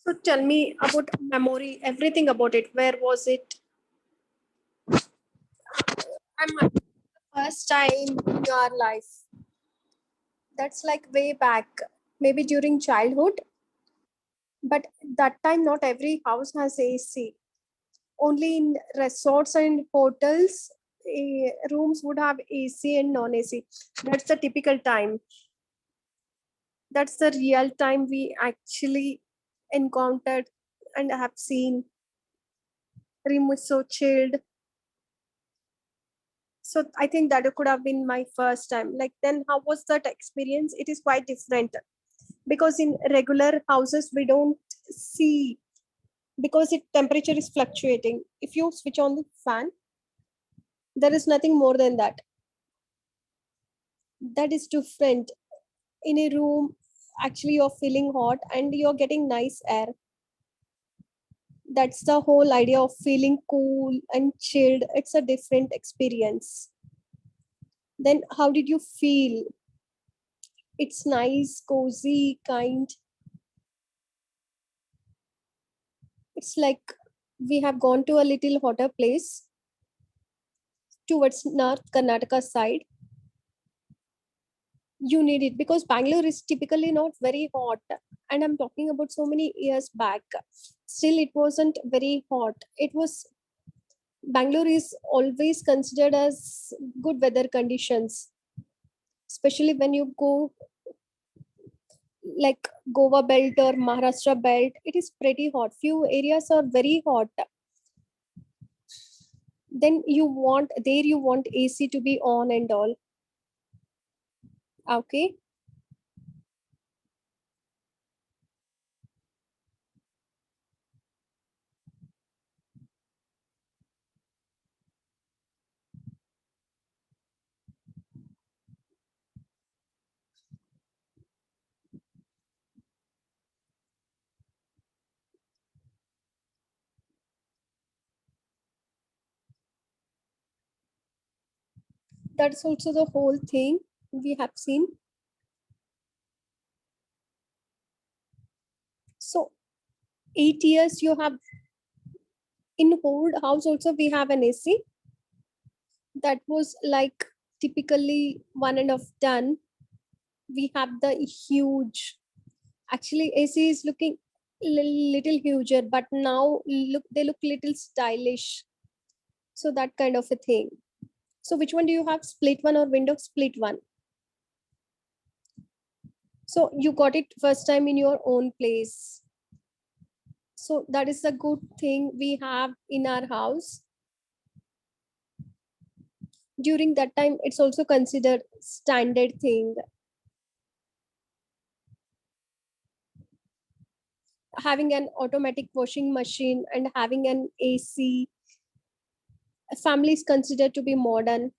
So tell me about memory, everything about it. Where was it? I'm first time in your life. That's like way back, maybe during childhood. But that time, not every house has AC. Only in resorts and hotels, rooms would have AC and non-AC. That's the typical time. That's the real time we actually encountered and have seen. Room is so chilled. So I think that could have been my first time. Like then, how was that experience? It is quite different because in regular houses we don't see because it temperature is fluctuating. If you switch on the fan, there is nothing more than that. That is different. In a room, actually you're feeling hot and you're getting nice air. That's the whole idea of feeling cool and chilled. It's a different experience. Then how did you feel? It's nice, cozy, kind. It's like we have gone to a little hotter place towards North Karnataka side. You need it because Bangalore is typically not very hot. And I'm talking about so many years back. Still, it wasn't very hot. It was Bangalore is always considered as good weather conditions, especially when you go like Goa belt or Maharashtra belt. It is pretty hot. Few areas are very hot. Then you want AC to be on and all. Okay, that's also the whole thing we have seen. So 8 years you have in old house also we have an AC that was like typically 1.5 ton. We have the huge. Actually, AC is looking little huger, but now look they look little stylish. So that kind of a thing. So which one do you have? Split one or window split one? So you got it first time in your own place. So that is a good thing we have in our house. During that time, it's also considered standard thing. Having an automatic washing machine and having an AC, family is considered to be modern.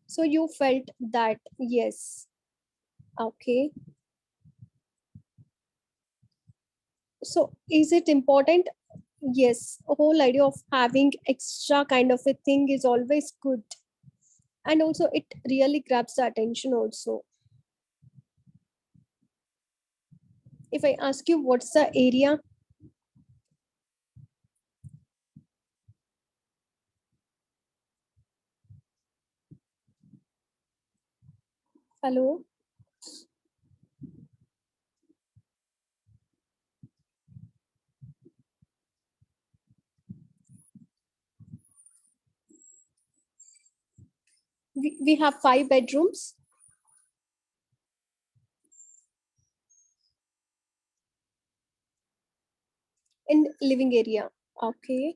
So you felt that, yes. Okay. So is it important? Yes. A whole idea of having extra kind of a thing is always good. And also it really grabs the attention also. If I ask you what's the area, hello, we have 5 bedrooms in living area. Okay.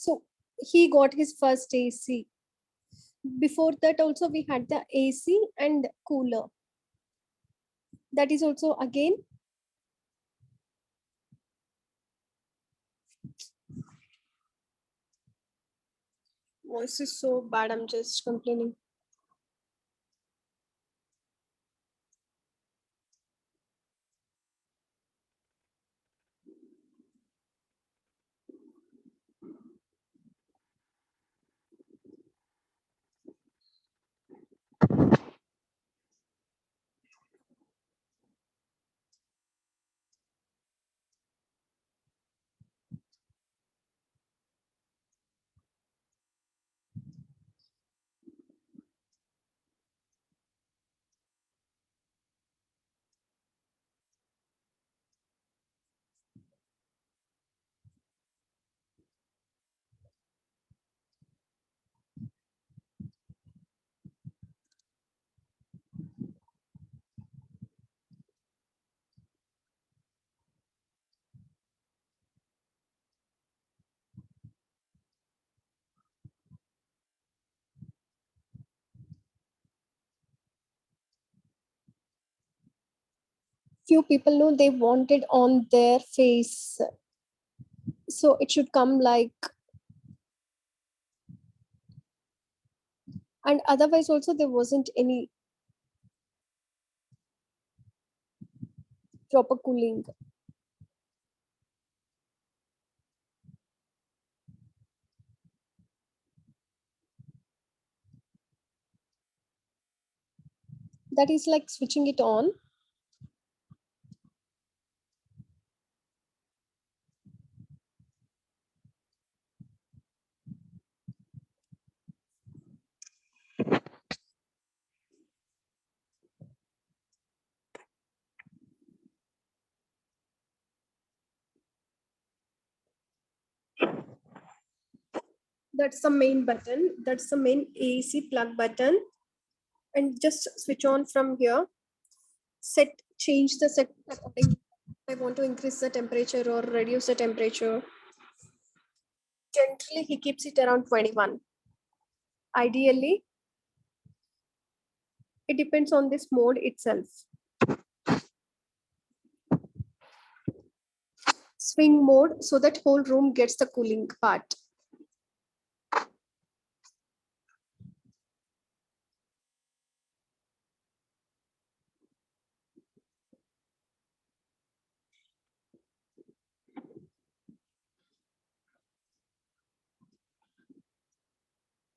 So he got his first AC. Before that also we had the AC and cooler. That is also again. Voice is so bad, I'm just complaining. Few people know they want it on their face, so it should come like, and otherwise also there wasn't any proper cooling. That is like switching it on. That's the main button. That's the main AC plug button. And just switch on from here. Set, change the set according. I want to increase the temperature or reduce the temperature. Generally, he keeps it around 21. Ideally, it depends on this mode itself. Swing mode, so that whole room gets the cooling part.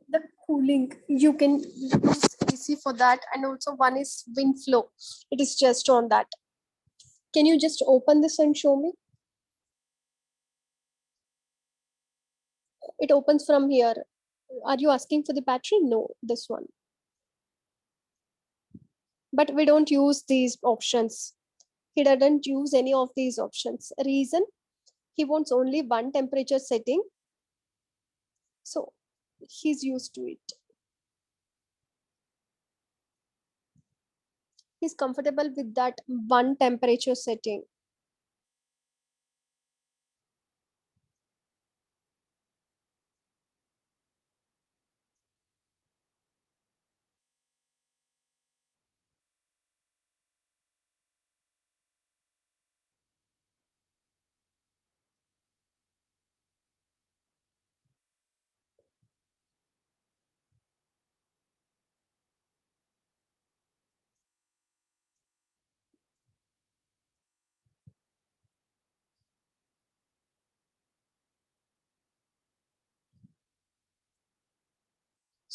The cooling, you can use AC for that, and also one is wind flow. It is just on that. Can you just open this and show me? It opens from here. Are you asking for the battery? No, this one. But we don't use these options. He doesn't use any of these options. Reason, he wants only one temperature setting, so he's used to it. He's comfortable with that one temperature setting.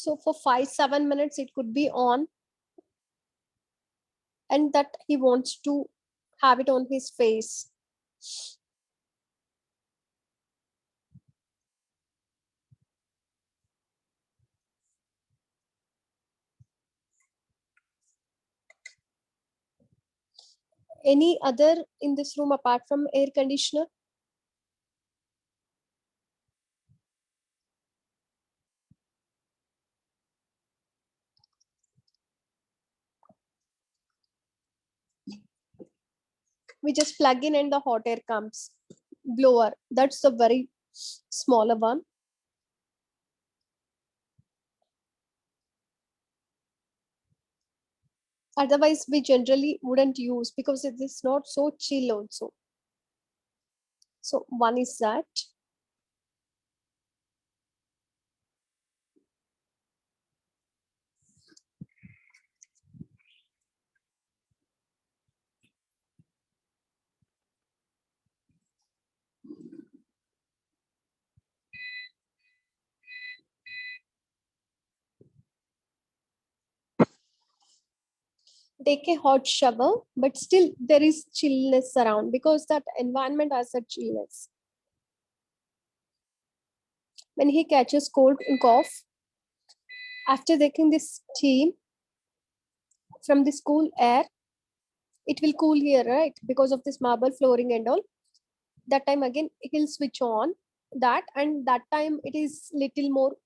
So for 5 7 minutes it could be on, and that he wants to have it on his face. Any other in this room apart from air conditioner? We just plug in and the hot air comes. Blower, that's the very smaller one. Otherwise we generally wouldn't use because it is not so chill also. So one is that. Take a hot shower, but still there is chillness around because that environment has a chillness. When he catches cold and cough, after taking this steam from this cool air, it will cool here, right? Because of this marble flooring and all. That time again he'll switch on that, and that time it is little more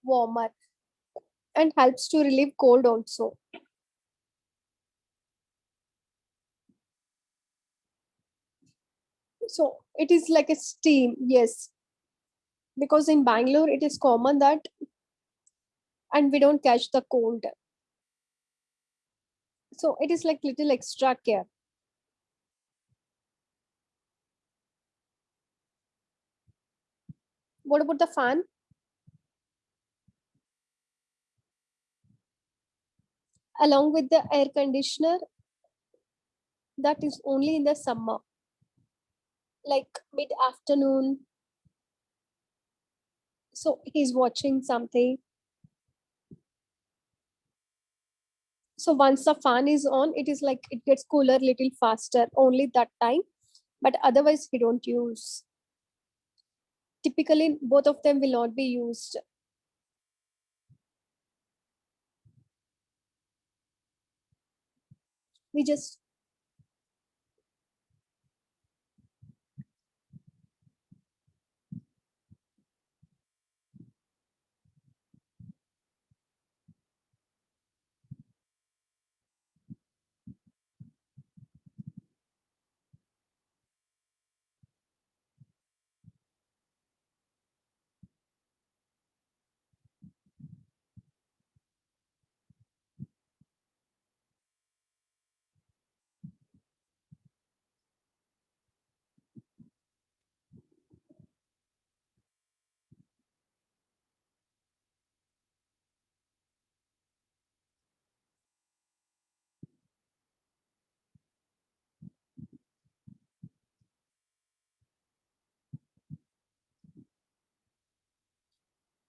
warmer and helps to relieve cold also. So it is like a steam, yes, because in Bangalore it is common that, and we don't catch the cold. So it is like little extra care. What about the fan? Along with the air conditioner, that is only in the summer, like mid afternoon. So he's watching something. So once the fan is on, it is like it gets cooler little faster only that time, but otherwise we don't use. Typically both of them will not be used. We just.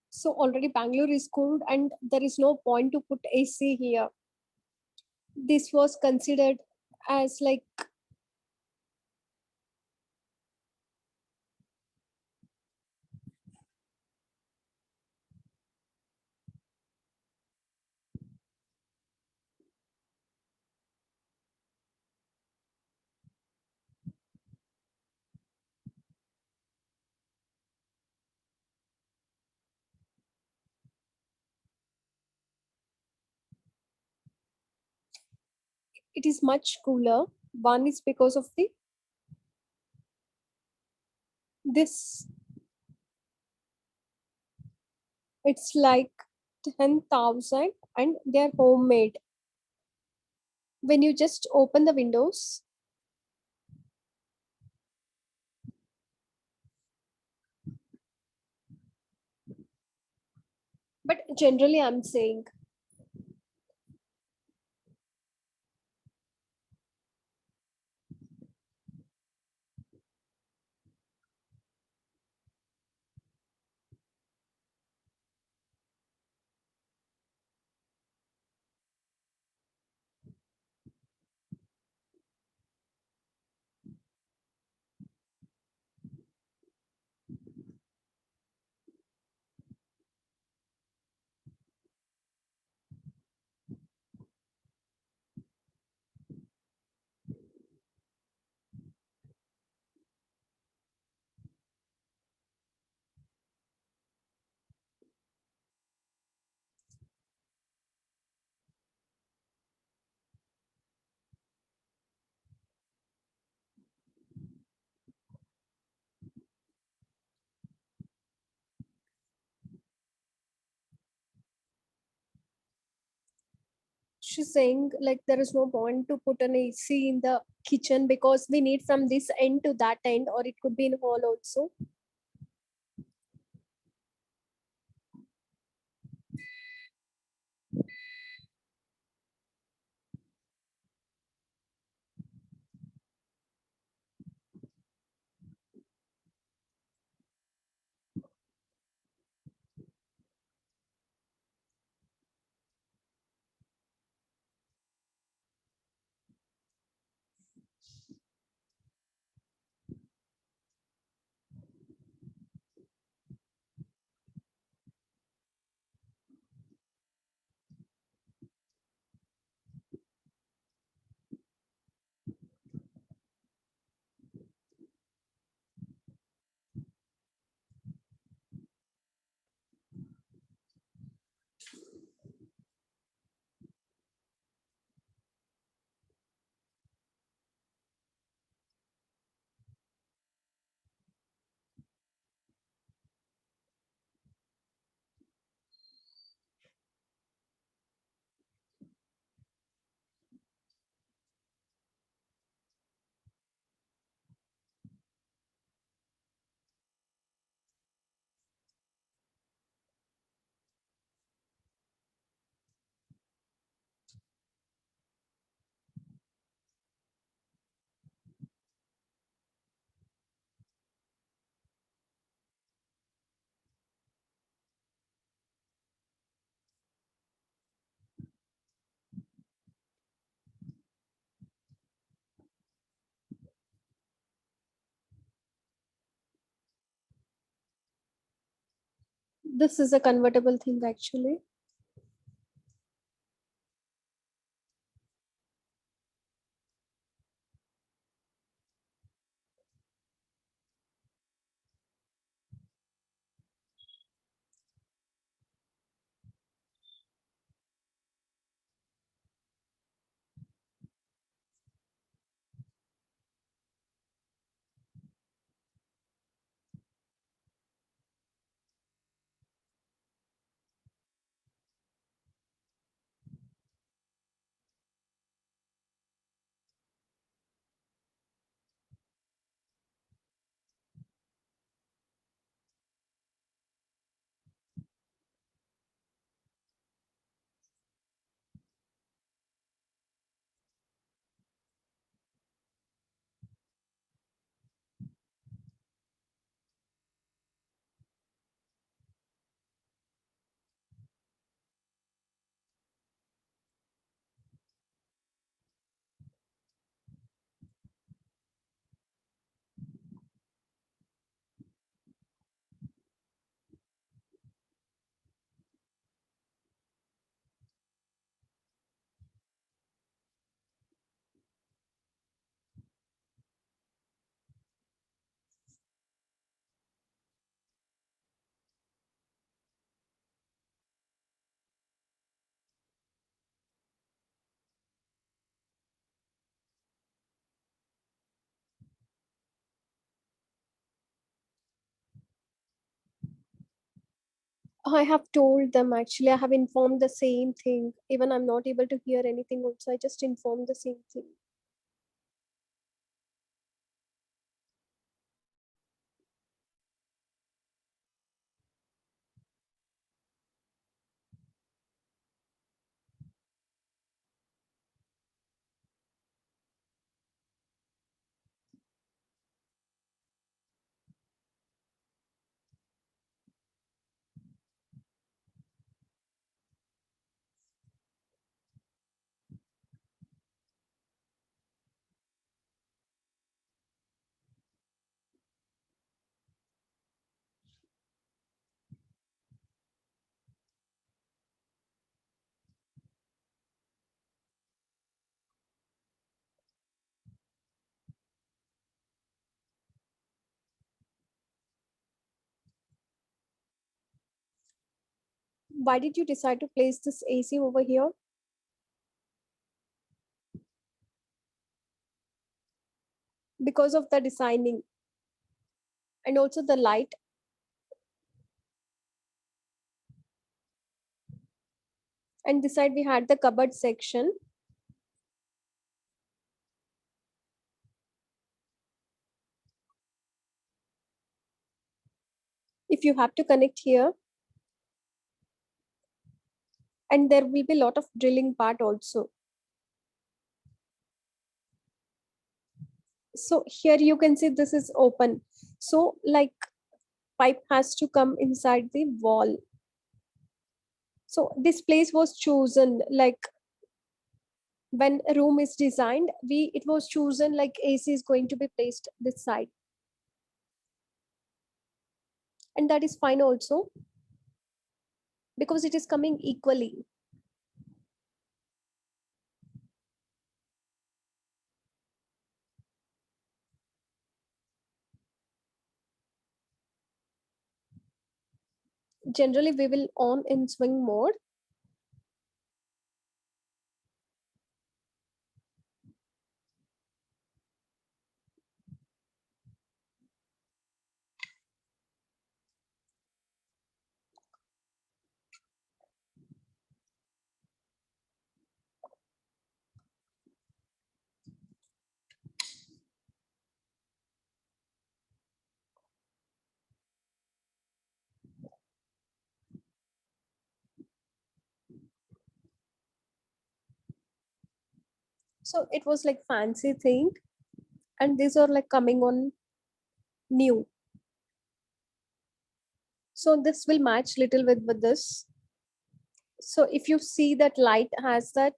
So already Bangalore is cold and there is no point to put AC here. This was considered as like, it is much cooler. One is because of the this, it's like 10,000 and they're homemade. When you just open the windows, but generally I'm saying, she's saying like there is no point to put an AC in the kitchen because we need from this end to that end, or it could be in hall also. This is a convertible thing actually. I have told them actually, I have informed the same thing. Even I'm not able to hear anything also, I just informed the same thing. Why did you decide to place this AC over here? Because of the designing and also the light. And this side we had the cupboard section. If you have to connect here, and there will be a lot of drilling part also. So here you can see this is open. So like pipe has to come inside the wall. So this place was chosen like when a room is designed, it was chosen like AC is going to be placed this side. And that is fine also because it is coming equally. Generally we will on in swing mode. So it was like fancy thing, and these are like coming on new. So this will match little with this. So if you see that light has that,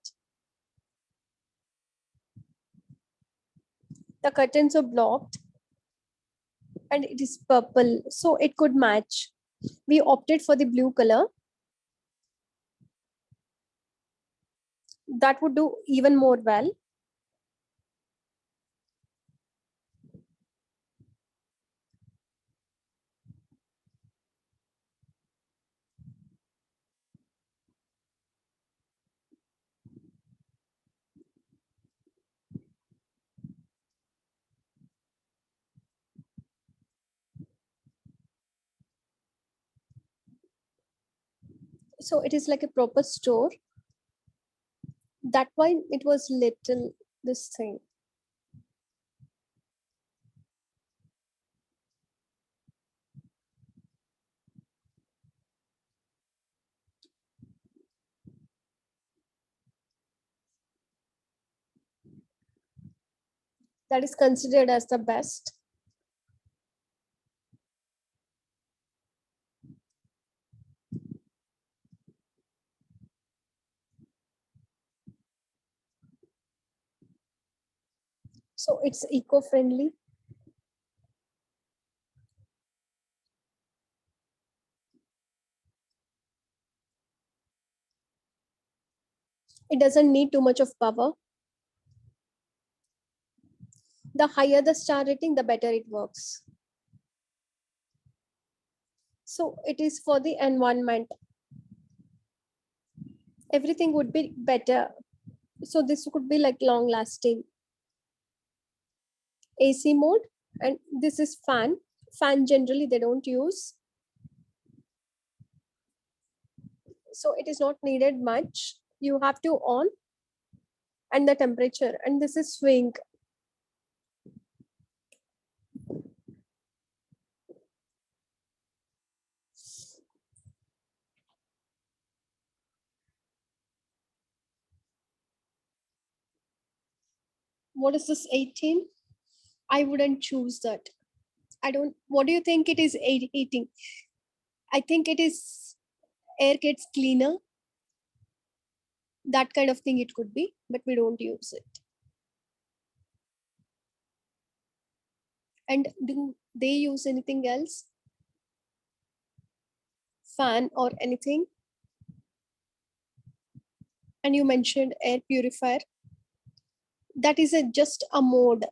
the curtains are blocked and it is purple, so it could match. We opted for the blue color. That would do even more well. So it is like a proper store. That why it was little this thing. That is considered as the best. So it's eco-friendly. It doesn't need too much of power. The higher the star rating, the better it works. So it is for the environment. Everything would be better. So this could be like long lasting. AC mode, and this is fan. Fan generally they don't use. So it is not needed much. You have to on and the temperature, and this is swing. What is this 18? I wouldn't choose that. I don't. What do you think it is 18? I think it is air gets cleaner. That kind of thing it could be, but we don't use it. And do they use anything else? Fan or anything? And you mentioned air purifier. That is just a mode.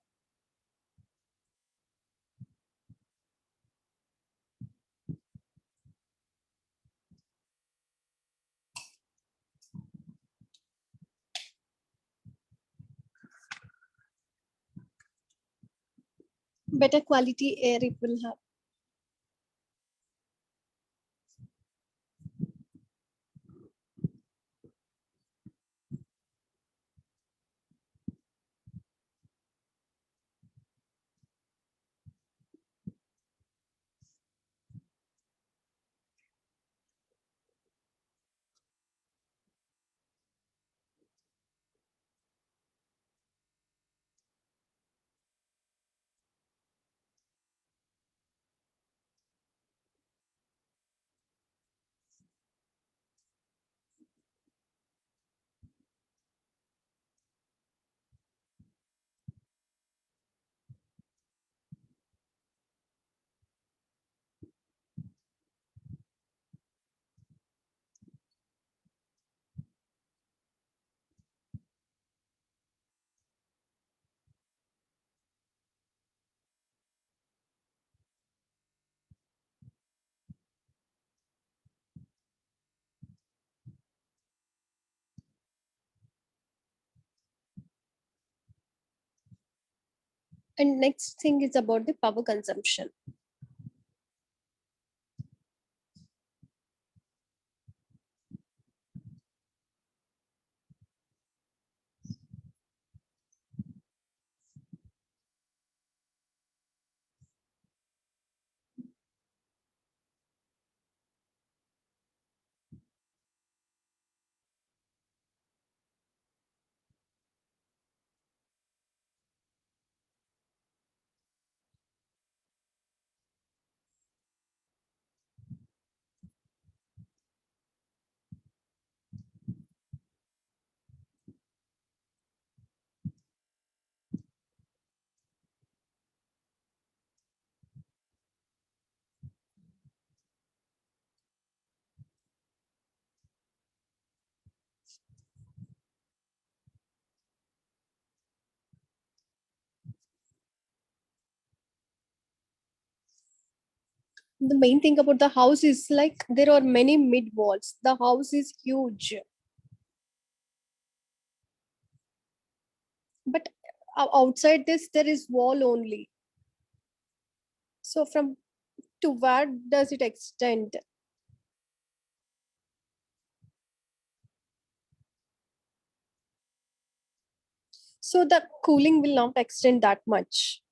Better quality air it will have. And next thing is about the power consumption. The main thing about the house is like there are many mid walls. The house is huge, but outside this there is wall only. So from to where does it extend? So the cooling will not extend that much.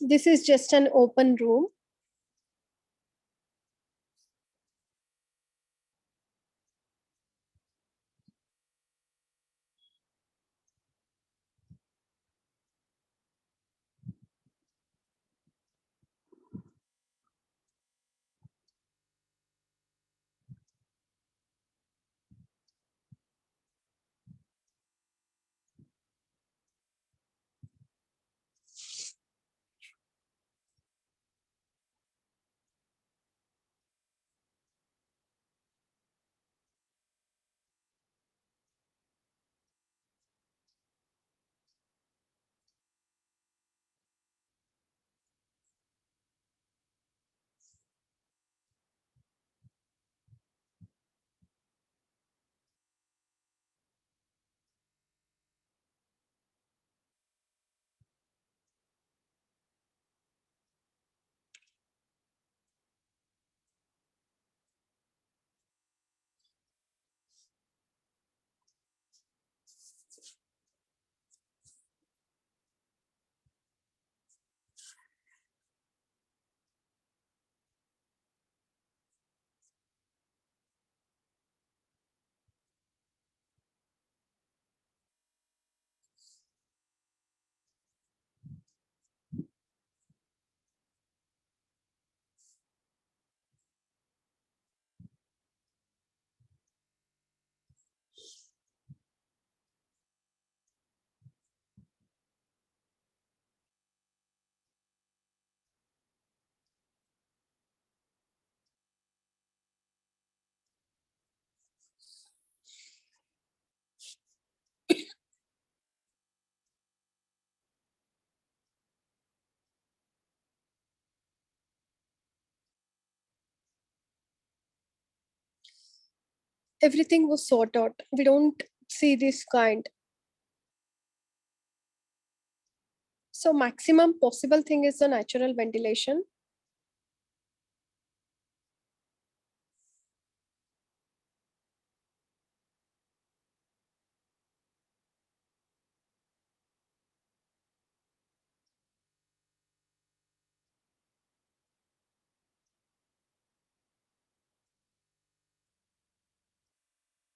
This is just an open room. Everything was sorted out. We don't see this kind. So maximum possible thing is the natural ventilation.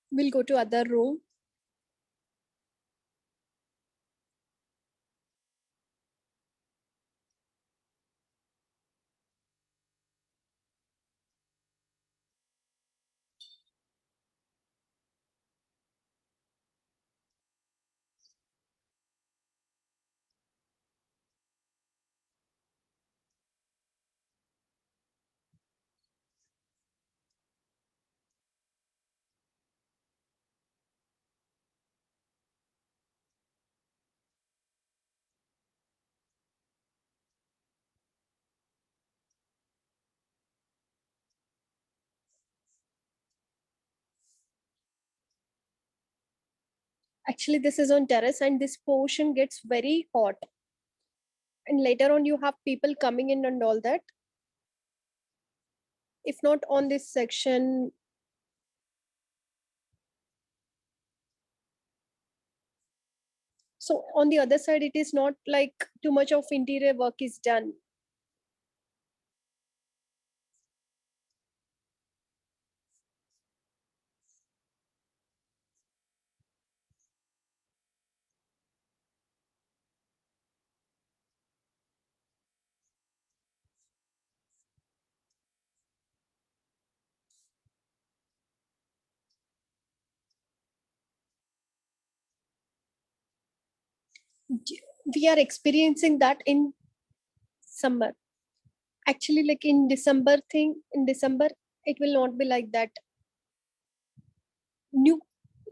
We'll go to other room. Actually, this is on terrace, and this portion gets very hot. And later on, you have people coming in and all that. If not on this section, so on the other side, it is not like too much of interior work is done. We are experiencing that in summer. Actually, like in December thing, in December, it will not be like that. New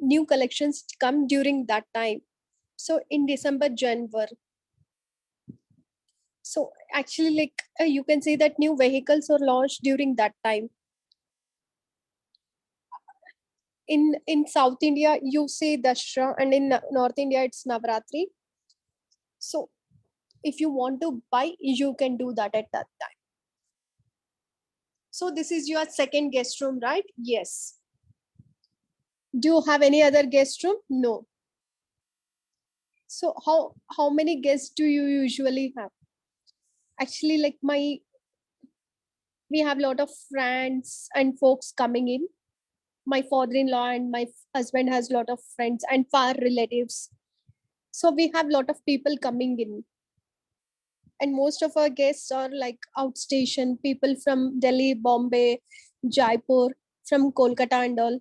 new collections come during that time. So in December, January. So actually, like you can say that new vehicles are launched during that time. In South India, you say Dashra, and in North India, it's Navratri. So if you want to buy, you can do that at that time. So this is your second guest room, right? Yes. Do you have any other guest room? No. So how many guests do you usually have? Actually, like we have a lot of friends and folks coming in. My father-in-law and my husband has a lot of friends and far relatives. So we have a lot of people coming in. And most of our guests are like outstation people from Delhi, Bombay, Jaipur, from Kolkata and all.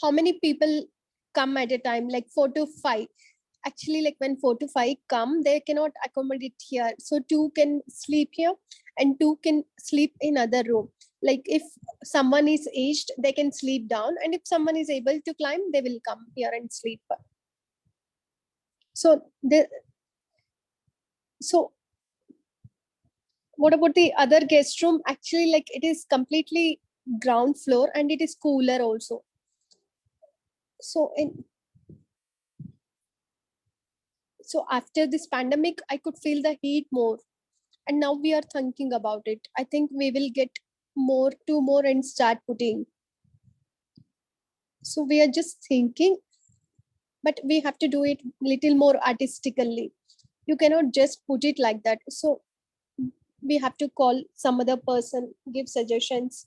How many people come at a time? Like 4 to 5. Actually, like when 4 to 5 come, they cannot accommodate here. So two can sleep here and two can sleep in other room. Like if someone is aged, they can sleep down, and if someone is able to climb, they will come here and sleep. So the so what about the other guest room? Actually, like it is completely ground floor and it is cooler also. So in so after this pandemic, I could feel the heat more, and now we are thinking about it. I think we will get more, two more, and start putting. So we are just thinking, but we have to do it little more artistically. You cannot just put it like that. So we have to call some other person, give suggestions.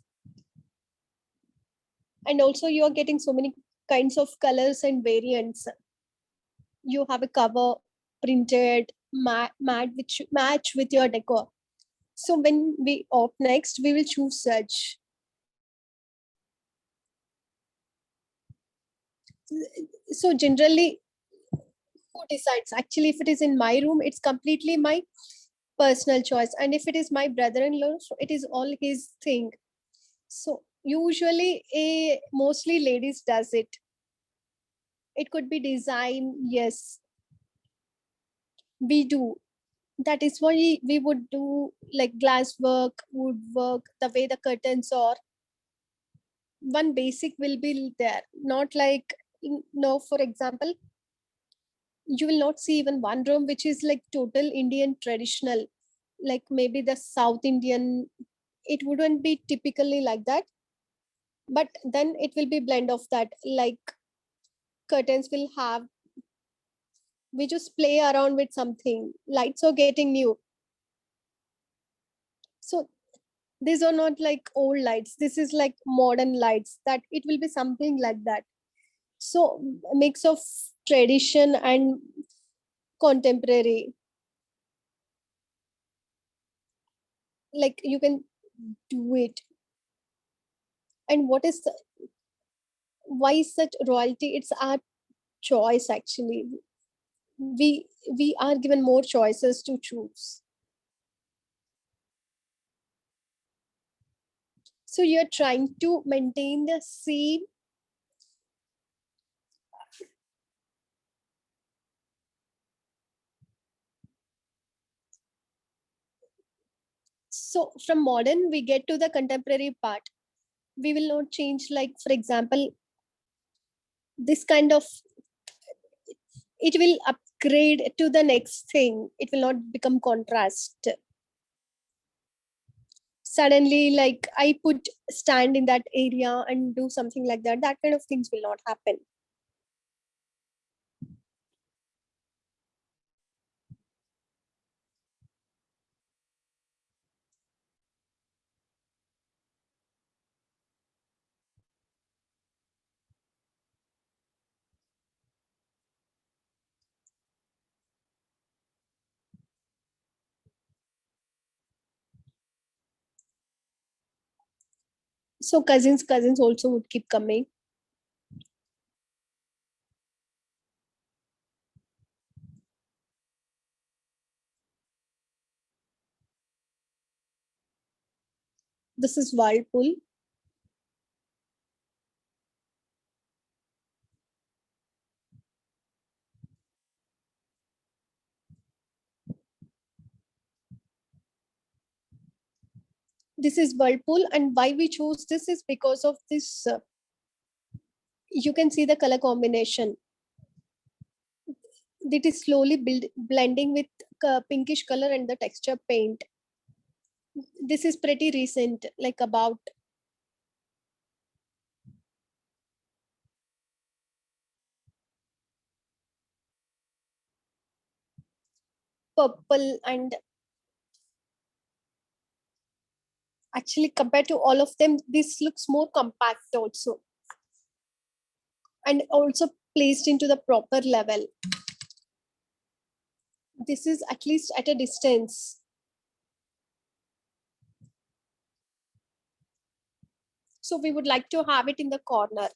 And also you are getting so many kinds of colors and variants. You have a cover printed matte which match with your decor. So when we opt next, we will choose such. So generally, who decides? Actually, if it is in my room, it's completely my personal choice, and if it is my brother-in-law, so it is all his thing. So usually, a mostly ladies does it. It could be design, yes, we do. That is why we would do like glass work, wood work, the way the curtains are. One basic will be there, not like no. For example, you will not see even one room which is like total Indian traditional, like maybe the South Indian. It wouldn't be typically like that, but then it will be blend of that. Like curtains will have, we just play around with something. Lights are getting new, so these are not like old lights. This is like modern lights. That it will be something like that. So a mix of tradition and contemporary. Like you can do it. And what is why such royalty? It's our choice actually. We are given more choices to choose. So you're trying to maintain the same. So from modern, we get to the contemporary part. We will not change, like, for example, this kind of, it will upgrade to the next thing. It will not become contrast. Suddenly, like, I put stand in that area and do something like that. That kind of things will not happen. So cousins also would keep coming. This is Whirlpool. This is Whirlpool, and why we chose this is because of this. You can see the color combination. It is slowly blending with pinkish color and the texture paint. This is pretty recent, like about purple, and actually compared to all of them, this looks more compact also, and also placed into the proper level. This is at least at a distance. So we would like to have it in the corner.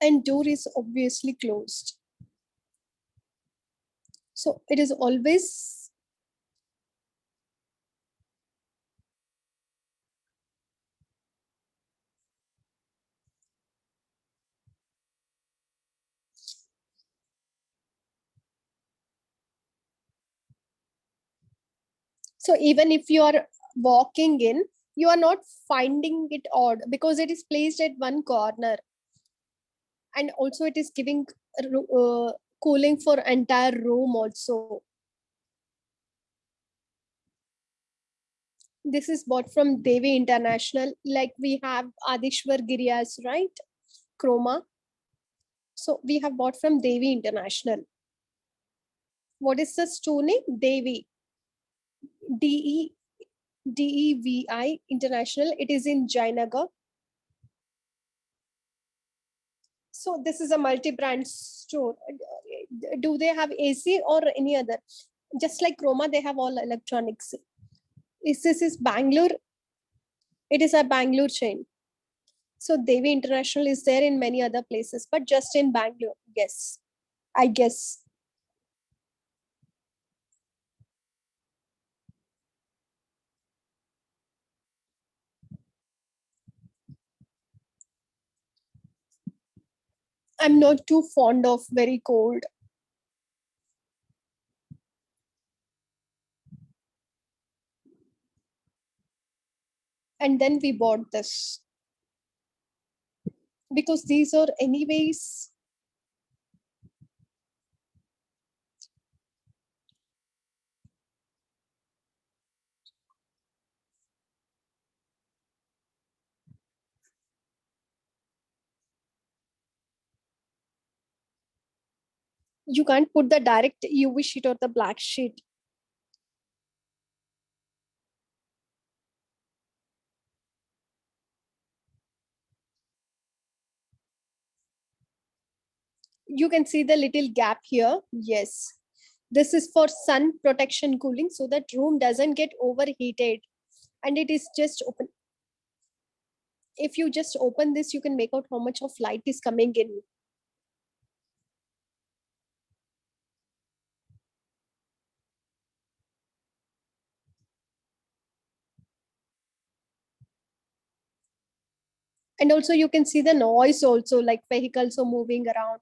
And door is obviously closed. So it is always, so even if you are walking in, you are not finding it odd because it is placed at one corner, and also it is giving cooling for entire room also. This is bought from Devi International. Like we have Adishwar Girias, right? Chroma. So we have bought from Devi International. What is the store name? Devi. D E DEVI International. It is in Jainagar. So this is a multi-brand store. Do they have AC or any other? Just like Chroma, they have all electronics. Is this is Bangalore? It is a Bangalore chain. So Devi International is there in many other places, but just in Bangalore. Yes, I guess. I'm not too fond of very cold. And then we bought this because these are anyways, you can't put the direct UV sheet or the black sheet. You can see the little gap here. Yes. This is for sun protection cooling so that room doesn't get overheated, and it is just open. If you just open this, you can make out how much of light is coming in. And also you can see the noise also, like vehicles are moving around.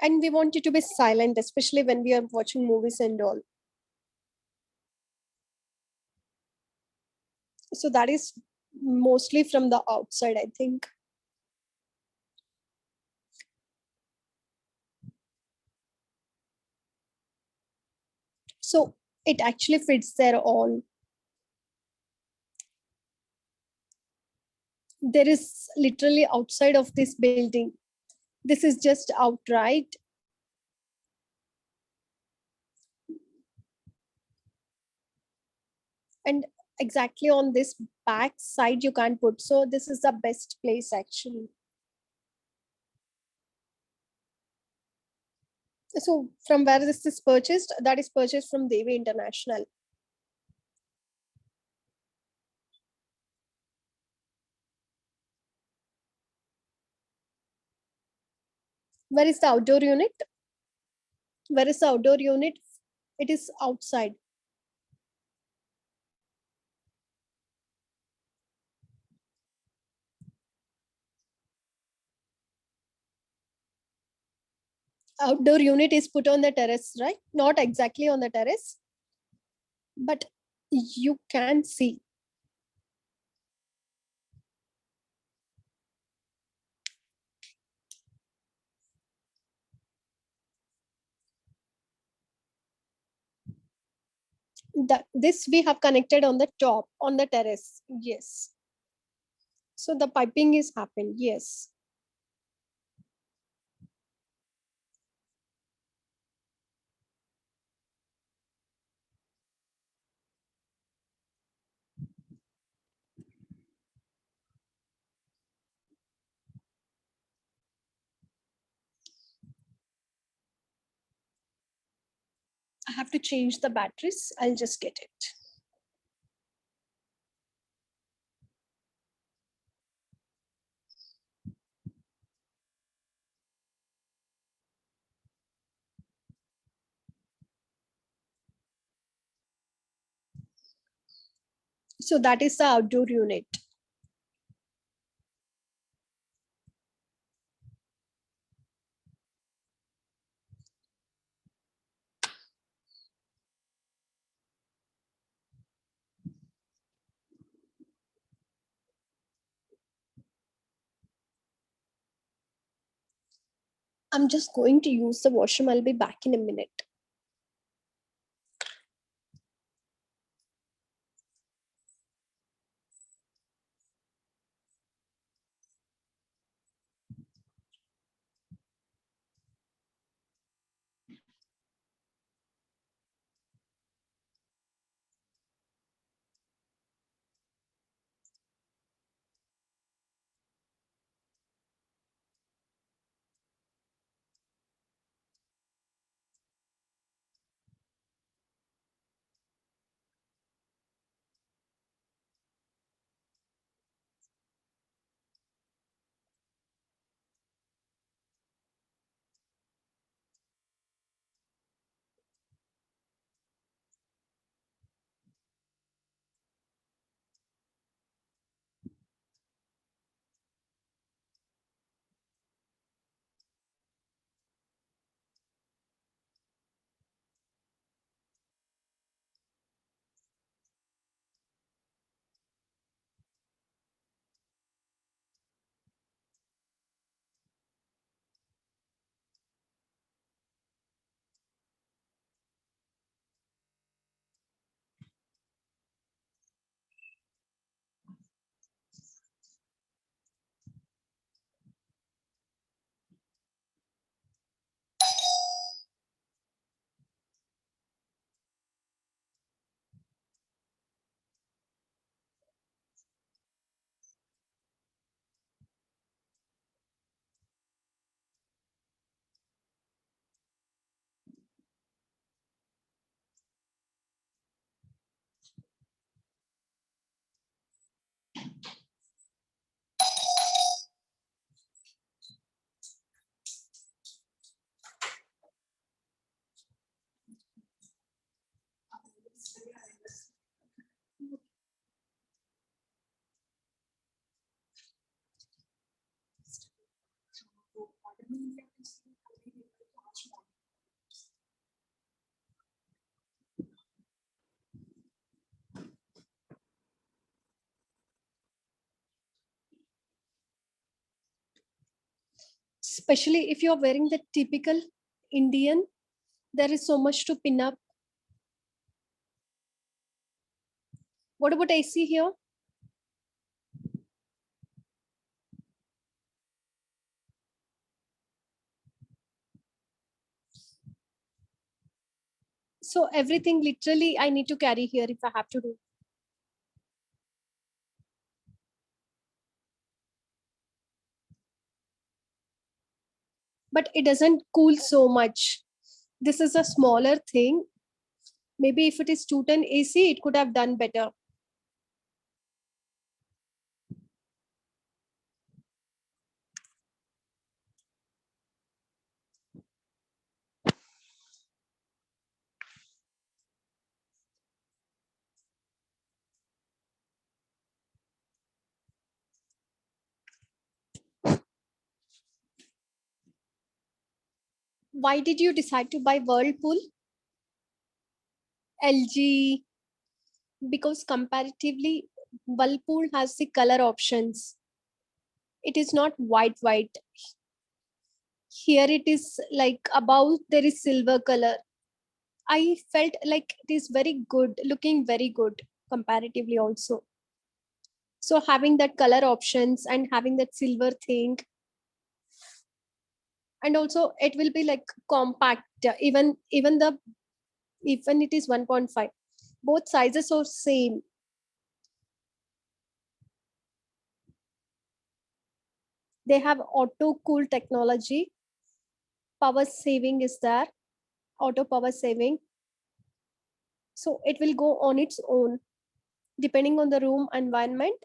And we want it to be silent, especially when we are watching movies and all. So that is mostly from the outside, I think. So it actually fits there all. There is literally outside of this building. This is just outright. And exactly on this back side you can't put. So this is the best place actually. So from where this is purchased? That is purchased from Devi International. Where is the outdoor unit? Where is the outdoor unit? It is outside. Outdoor unit is put on the terrace, right? Not exactly on the terrace, but you can see that this we have connected on the top on the terrace. Yes. So the piping is happened. Yes. I have to change the batteries. I'll just get it. So that is the outdoor unit. I'm just going to use the washroom. I'll be back in a minute. Especially if you're wearing the typical Indian, there is so much to pin up. What about AC here? So everything literally I need to carry here if I have to do. But it doesn't cool so much. This is a smaller thing. Maybe if it is 210 AC, it could have done better. Why did you decide to buy Whirlpool? LG? Because comparatively, Whirlpool has the color options. It is not white. Here it is like above there is silver color. I felt like it is very good, looking very good comparatively also. So having that color options and having that silver thing, and also it will be like compact. Even it is 1.5. Both sizes are same. They have auto cool technology. Power saving is there. Auto power saving. So it will go on its own depending on the room environment,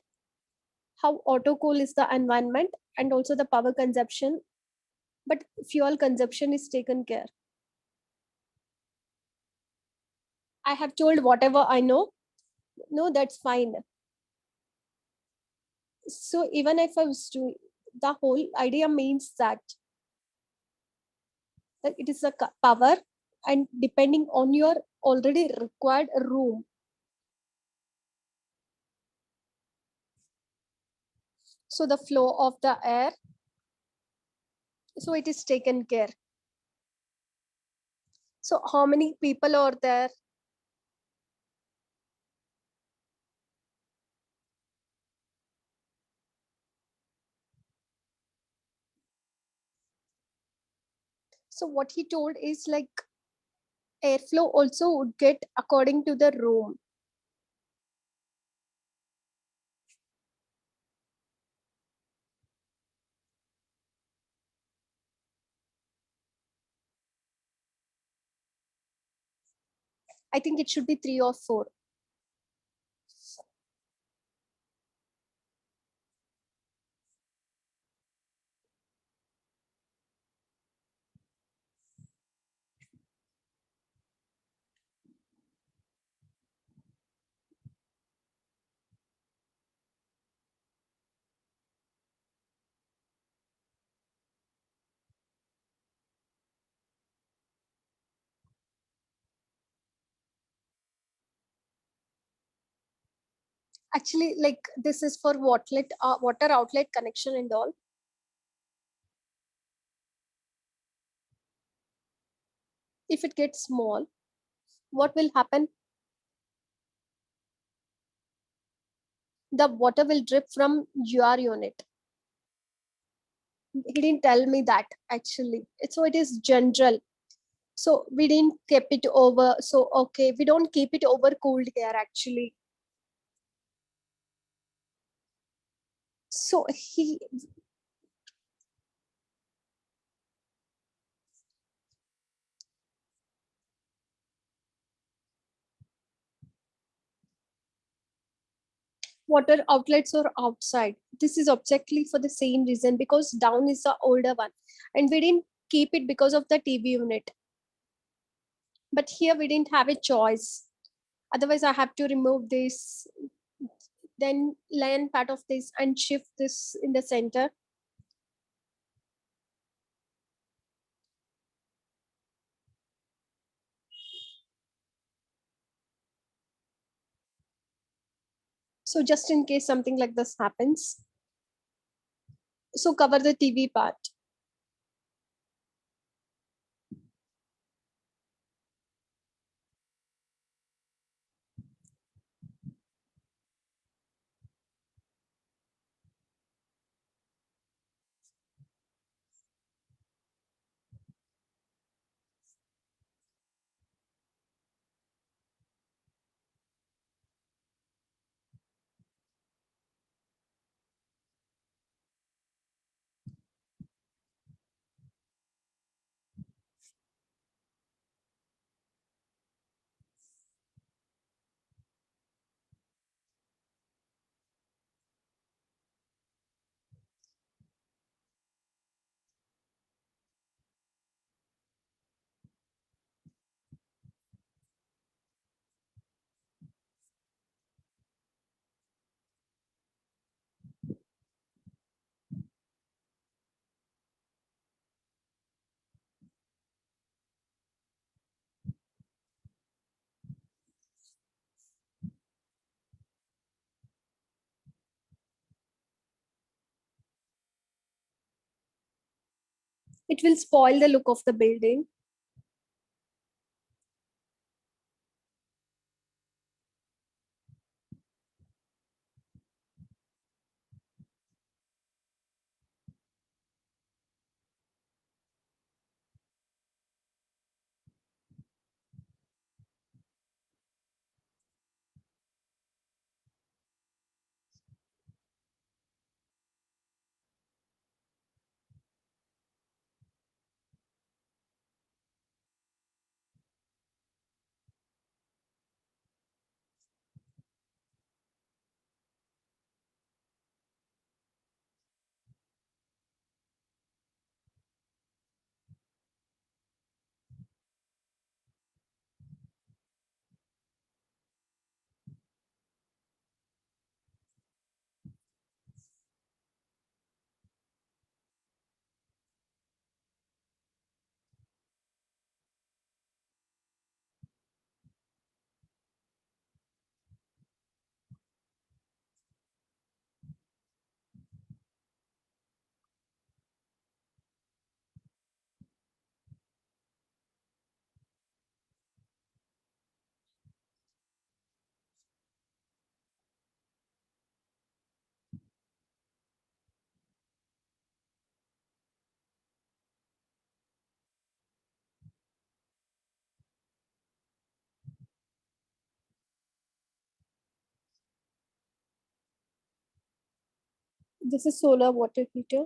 how auto cool is the environment, and also the power consumption, but fuel consumption is taken care. I have told whatever I know. No, that's fine. So even if I was to, the whole idea means that it is a power, and depending on your already required room, so the flow of the air, so it is taken care. So how many people are there? So what he told is like airflow also would get according to the room. I think it should be 3 or 4. Actually, like this is for water outlet connection and all. If it gets small, what will happen? The water will drip from your unit. He didn't tell me that actually. So it is general. So we didn't keep it over. So okay, we don't keep it overcooled here actually. So he water outlets are outside. This is exactly for the same reason because down is the older one, and we didn't keep it because of the TV unit. But here we didn't have a choice. Otherwise, I have to remove this, then land part of this and shift this in the center. So just in case something like this happens, so cover the TV part. It will spoil the look of the building. This is solar water heater.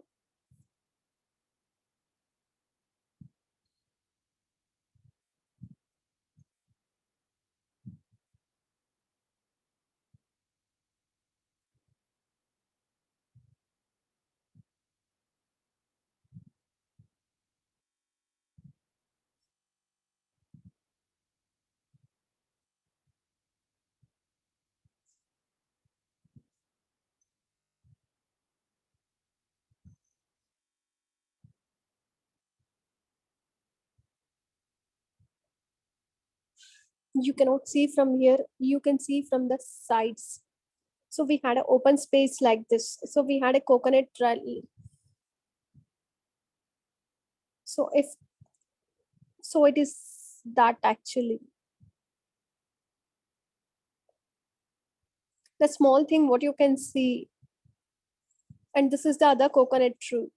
You cannot see from here. You can see from the sides. So we had an open space like this. So we had a coconut tree. So if so, it is that actually the small thing what you can see, and this is the other coconut tree.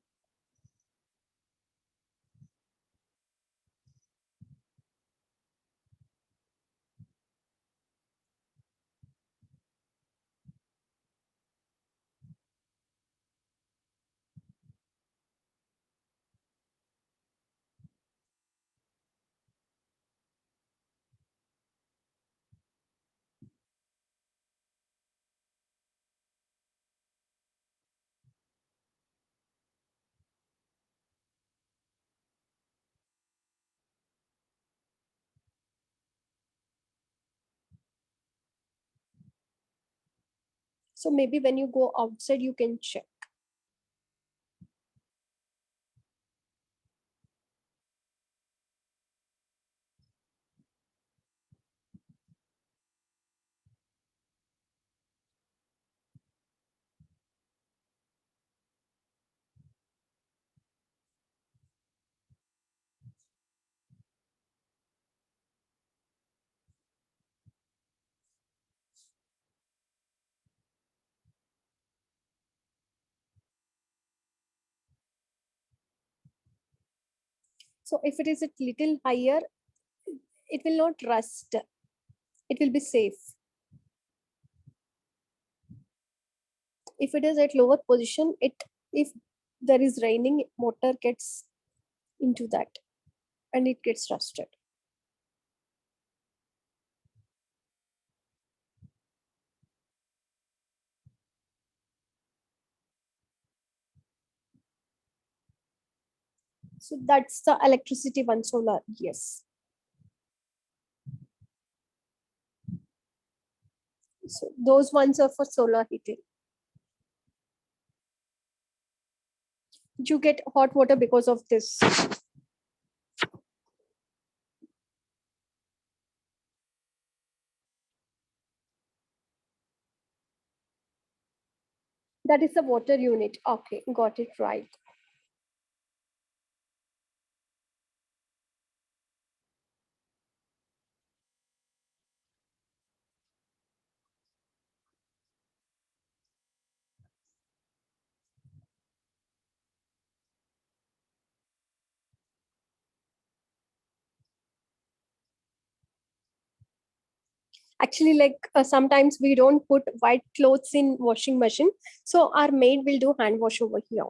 So maybe when you go outside, you can check. So if it is a little higher, it will not rust. It will be safe. If it is at lower position, it if there is raining, motor gets into that and it gets rusted. So that's the electricity one, solar. Yes. So those ones are for solar heating. You get hot water because of this. That is the water unit. Okay, got it right. Actually, like sometimes we don't put white clothes in washing machine, so our maid will do hand wash over here.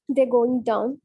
They're going down.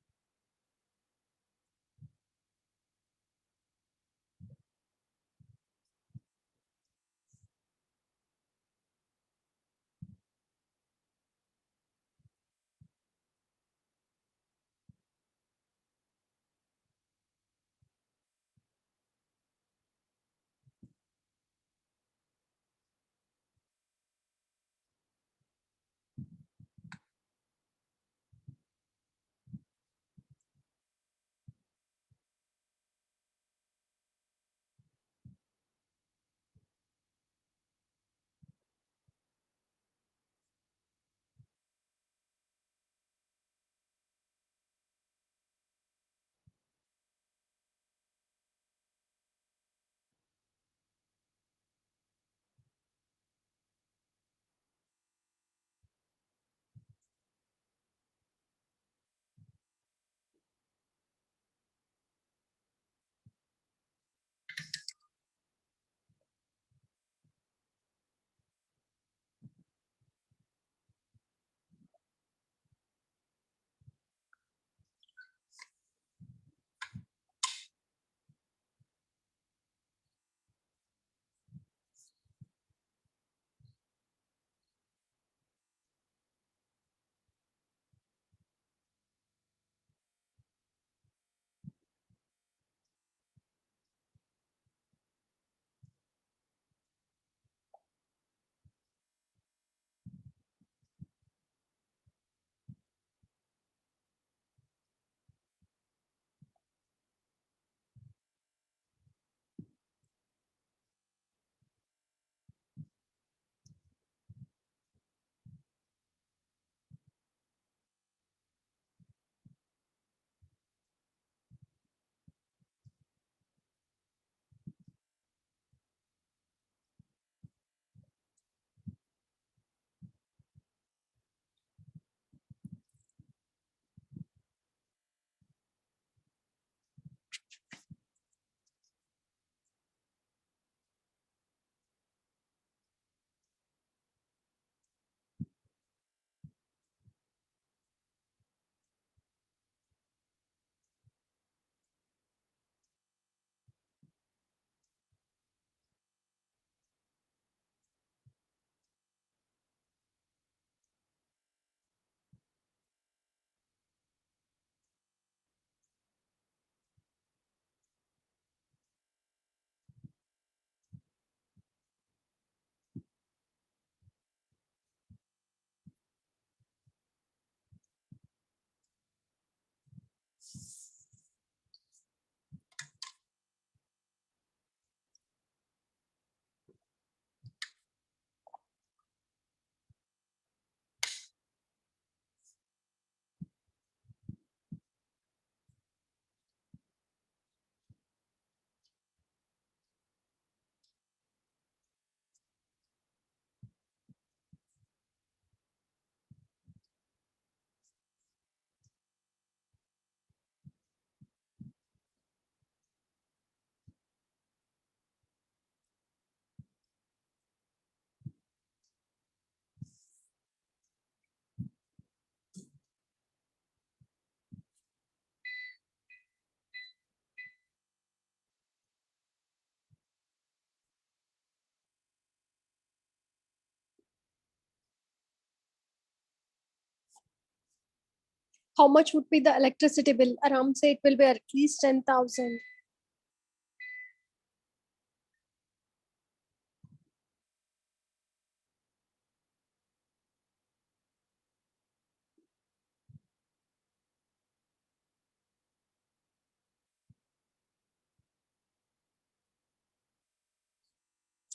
How much would be the electricity bill? Around say it will be at least 10,000.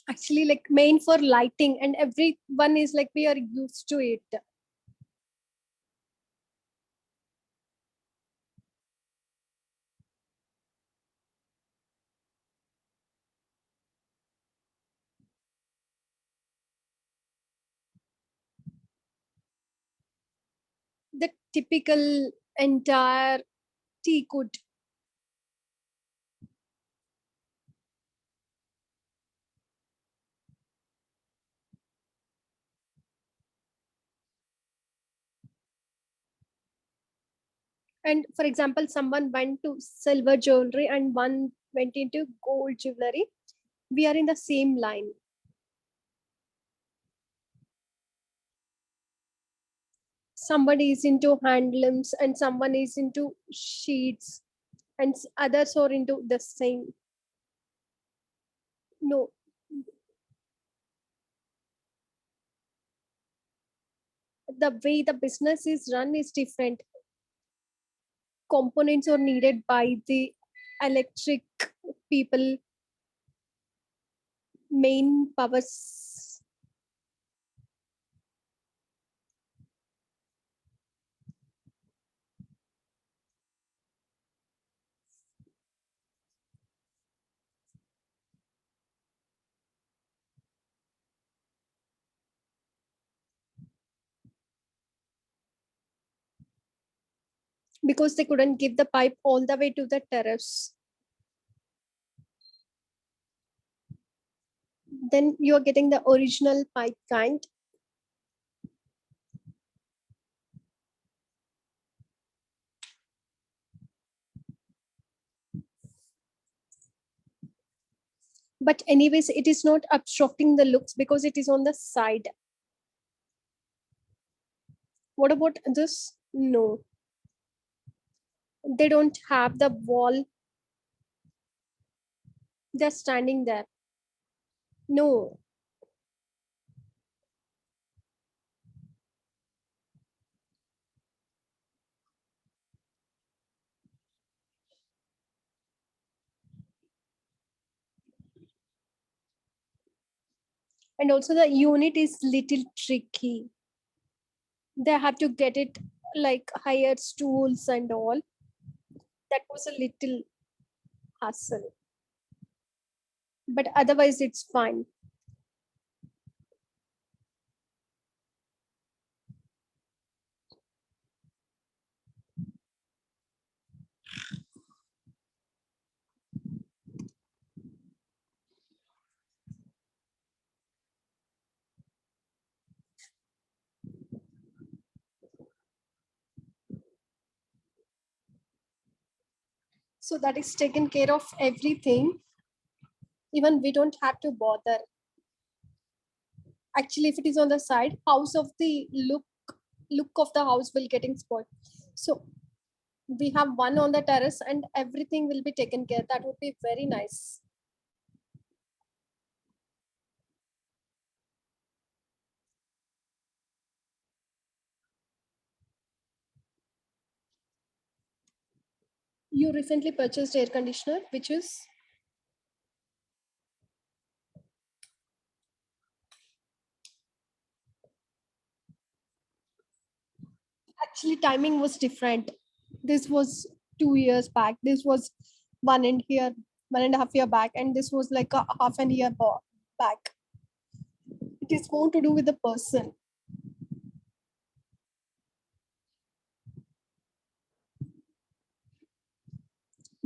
Actually, like main for lighting, and everyone is like we are used to it. The typical entire tea could. And for example, someone went to silver jewelry and one went into gold jewelry. We are in the same line. Somebody is into handlooms and someone is into sheets, and others are into the same. No, the way the business is run is different. Components are needed by the electric people, main powers, because they couldn't give the pipe all the way to the terrace. Then you're getting the original pipe kind. But anyways, it is not obstructing the looks because it is on the side. What about this? No, they don't have the wall. They're standing there. No, and also the unit is little tricky. They have to get it like higher stools and all. That was a little hassle, but otherwise it's fine. So that is taken care of everything. Even we don't have to bother. Actually, if it is on the side, house of the look of the house will getting spoiled. So we have one on the terrace and everything will be taken care. That would be very nice. You recently purchased air conditioner, which is actually timing was different. This was 2 years back. This was 1.5 year back, and this was like a half an year back. It is more to do with the person.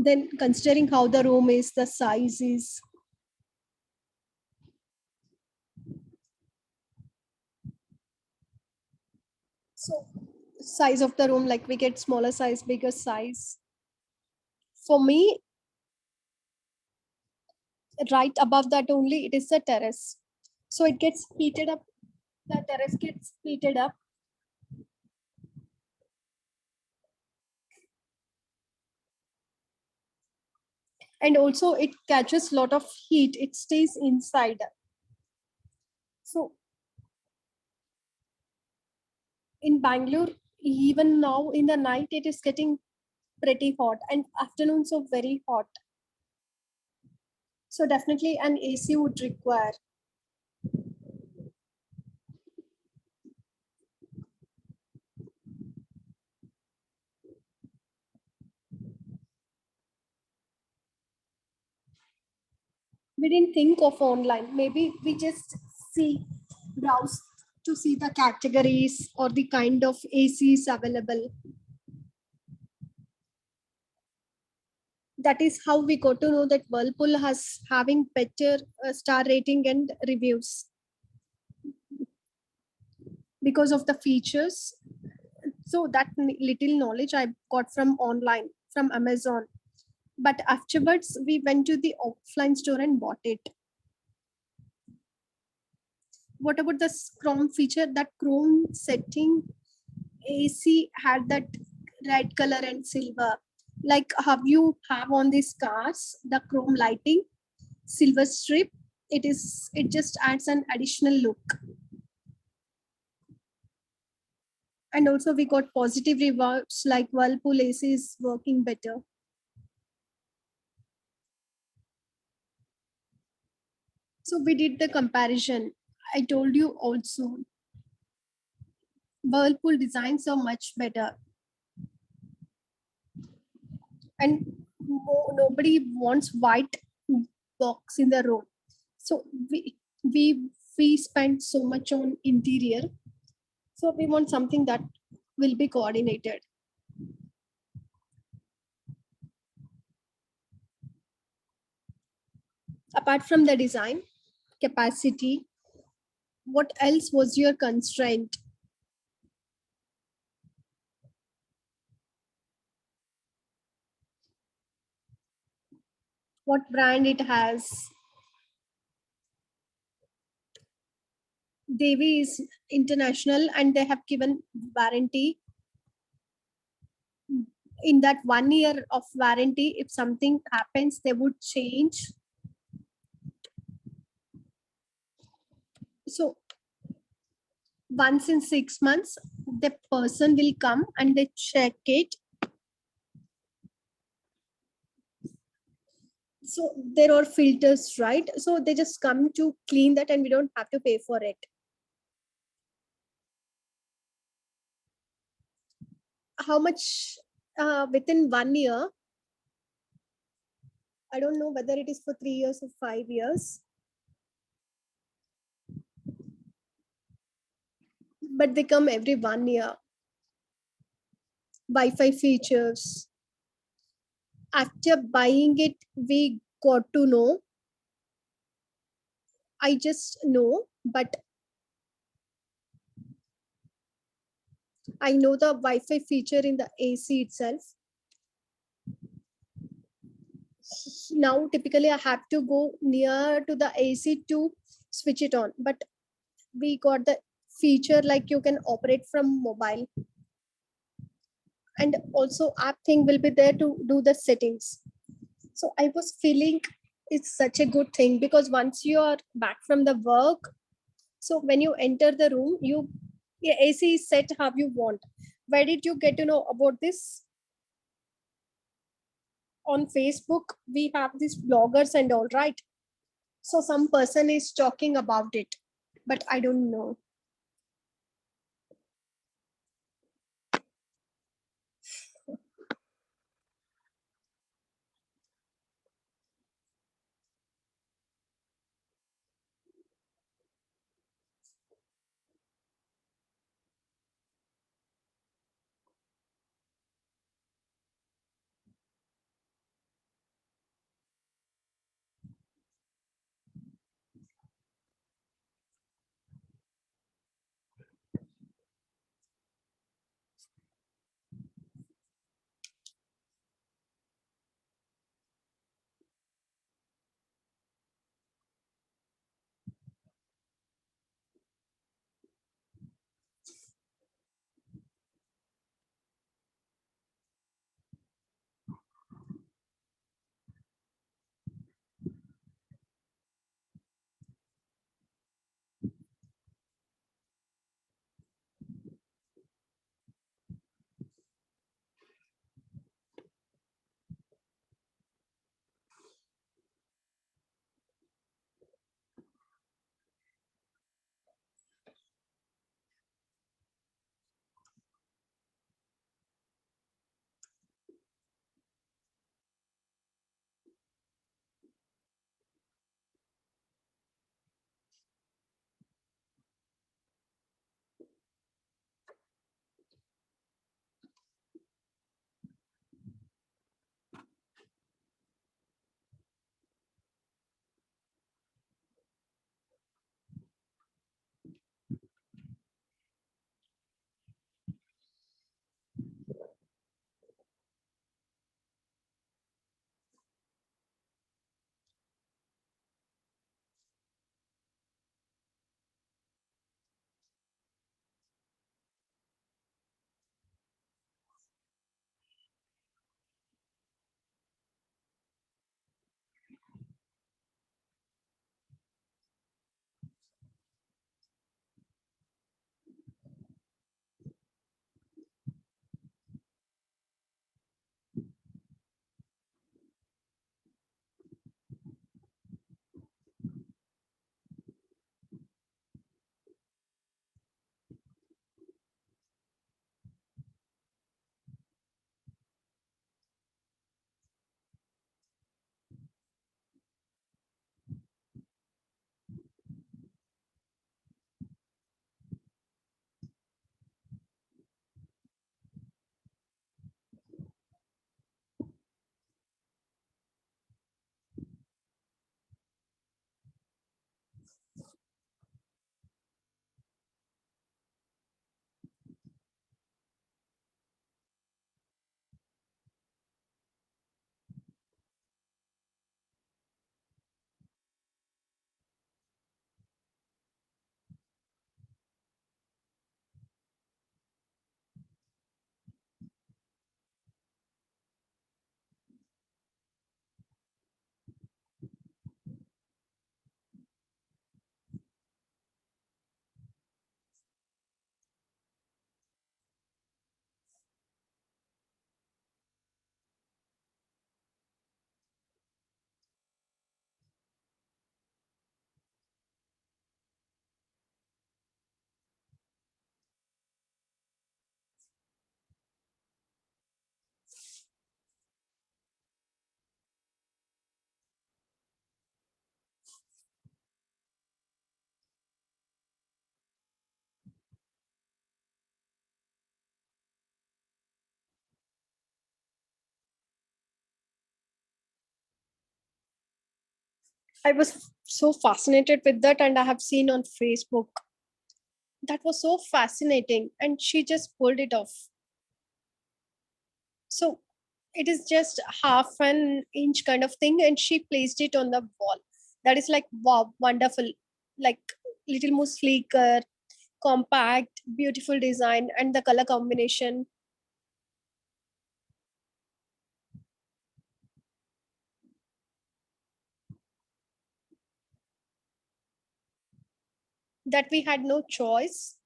Then considering how the room is, the size is. So size of the room, like we get smaller size, bigger size. For me, right above that only, it is the terrace. So it gets heated up. The terrace gets heated up. and also it catches lot of heat, it stays inside. So in Bangalore, even now in the night it is getting pretty hot, and afternoons are very hot. So definitely an AC would require. We didn't think of online. Maybe we just see, browse to see the categories or the kind of ACs available. That is how we got to know that Whirlpool has having better star rating and reviews because of the features. So that little knowledge I got from online, from Amazon. But afterwards, we went to the offline store and bought it. What about the chrome feature? That chrome setting AC had that red color and silver. Like how you have on these cars, the chrome lighting, silver strip. It just adds an additional look. And also we got positive reviews like Whirlpool AC is working better. So we did the comparison. I told you also Whirlpool designs are much better, and nobody wants white box in the room. So we we spend so much on interior, so we want something that will be coordinated. Apart from the design, capacity, what else was your constraint? What brand it has? Devi is international and they have given warranty. In that 1 year of warranty, if something happens, they would change. So once in 6 months, the person will come and they check it. So there are filters, right? So they just come to clean that and we don't have to pay for it. How much within 1 year? I don't know whether it is for 3 years or 5 years, but they come every 1 year. Wi-Fi features. After buying it, we got to know. I just know, but I know the Wi-Fi feature in the AC itself. Now, typically, I have to go near to the AC to switch it on, but we got the feature like you can operate from mobile, and also app thing will be there to do the settings. So I was feeling it's such a good thing because once you are back from the work, so when you enter the room, you, yeah, AC is set how you want. Where did you get to know about this? On Facebook, we have these bloggers and all, right? So some person is talking about it, but I don't know. I was so fascinated with that, and I have seen on Facebook. That was so fascinating, and she just pulled it off. So it is just half an inch kind of thing, and she placed it on the wall. That is like wow, wonderful, like little more sleeker, compact, beautiful design, and the color combination that we had no choice.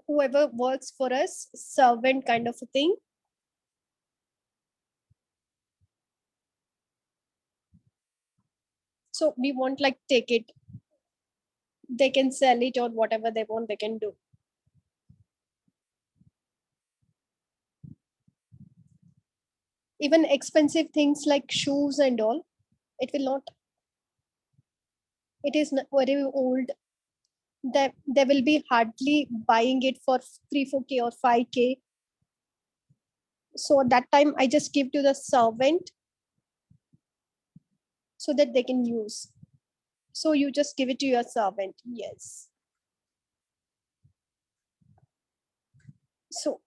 Whoever works for us, servant kind of a thing. So we won't like take it. They can sell it or whatever they want, they can do. Even expensive things like shoes and all, it will not. It is not very old. They will be hardly buying it for 3 4k or 5k. So at that time I just give to the servant so that they can use. So you just give it to your servant. Yes. So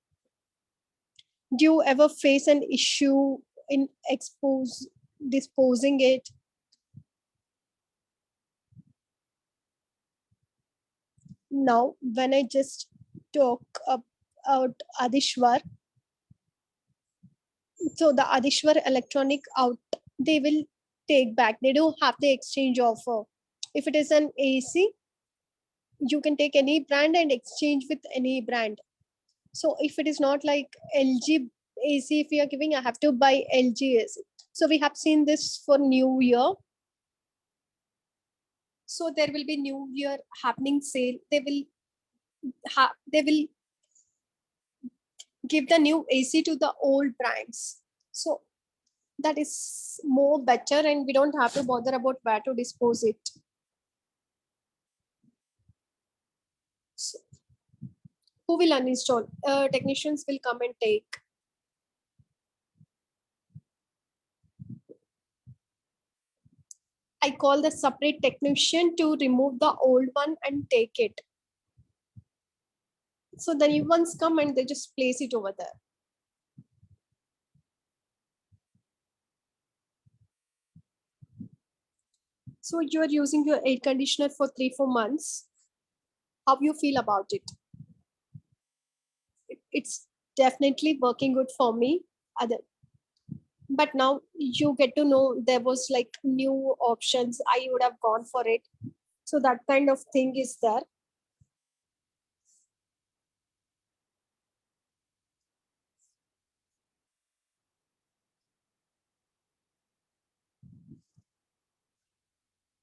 do you ever face an issue in expose disposing it? Now when I just talk about Adishwar, so the Adishwar electronic out, they will take back. They don't have the exchange offer. If it is an AC, you can take any brand and exchange with any brand. So if it is not like LG AC, if we are giving, I have to buy LG AC. So we have seen this for New Year. So there will be New Year happening sale. They will give the new AC to the old brands. So that is more better, and we don't have to bother about where to dispose it. So who will uninstall? Technicians will come and take. I call the separate technician to remove the old one and take it. So the new ones come and they just place it over there. So you're using your air conditioner for 3 4 months. How you feel about it? It's definitely working good for me. Other, but now you get to know there was like new options. I would have gone for it. So that kind of thing is there.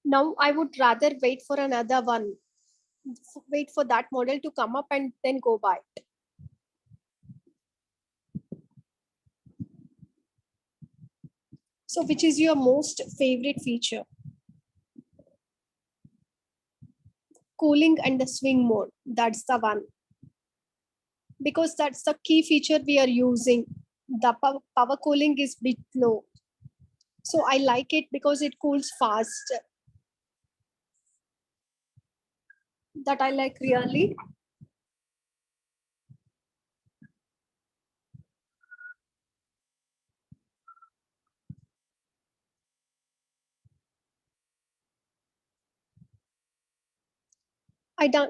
Now I would rather wait for another one, wait for that model to come up and then go buy. So which is your most favorite feature? Cooling and the swing mode. That's the one, because that's the key feature we are using. The power cooling is bit low. So I like it because it cools fast. That I like really.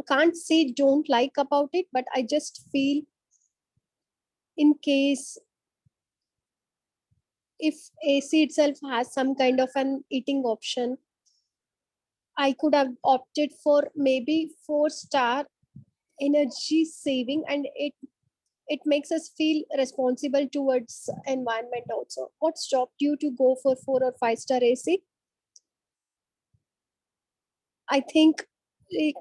Can't say don't like about it, but I just feel in case if AC itself has some kind of an eating option, I could have opted for maybe 4-star energy saving, and it makes us feel responsible towards environment also. What stopped you to go for 4 or 5-star AC? I think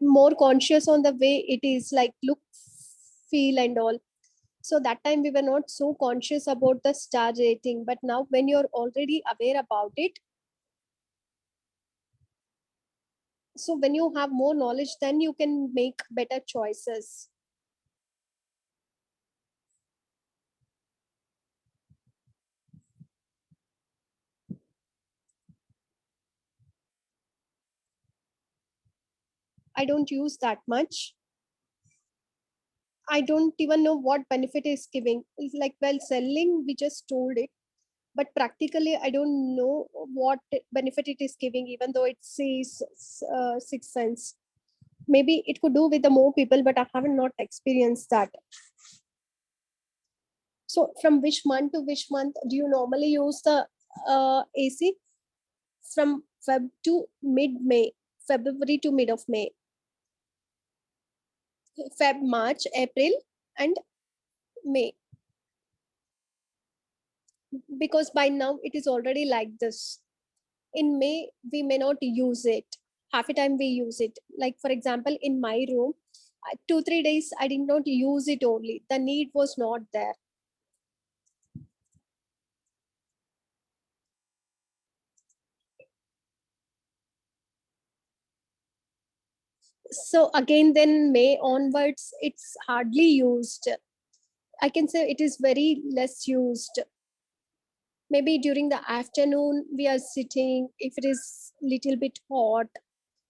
more conscious on the way it is like look, feel and all. So that time we were not so conscious about the star rating, but now when you're already aware about it, so when you have more knowledge, then you can make better choices. I don't use that much. I don't even know what benefit is giving. It's like, well, selling, we just told it, but practically, I don't know what benefit it is giving, even though it says 6 cents. Maybe it could do with the more people, but I haven't not experienced that. So, from which month to which month do you normally use the AC? From Feb to mid May, February to mid of May, Feb, March, April, and May. Because by now it is already like this. In May, we may not use it. Half the time we use it. Like, for example, in my room, 2 3 days I did not use it only. The need was not there. So again, then May onwards, it's hardly used. I can say it is very less used. Maybe during the afternoon, we are sitting. If it is little bit hot,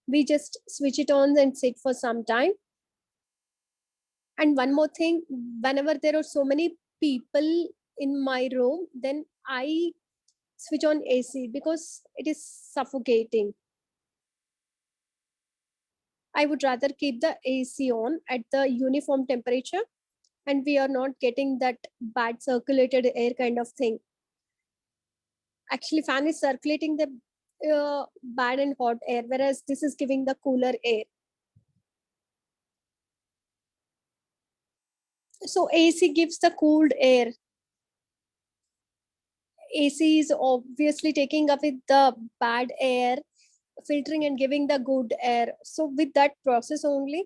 we just switch it on and sit for some time. And one more thing, whenever there are so many people in my room, then I switch on AC because it is suffocating. I would rather keep the AC on at the uniform temperature, and we are not getting that bad circulated air kind of thing. Actually, fan is circulating the bad and hot air, whereas this is giving the cooler air. So AC gives the cooled air. AC is obviously taking up with the bad air, filtering and giving the good air. So with that process only,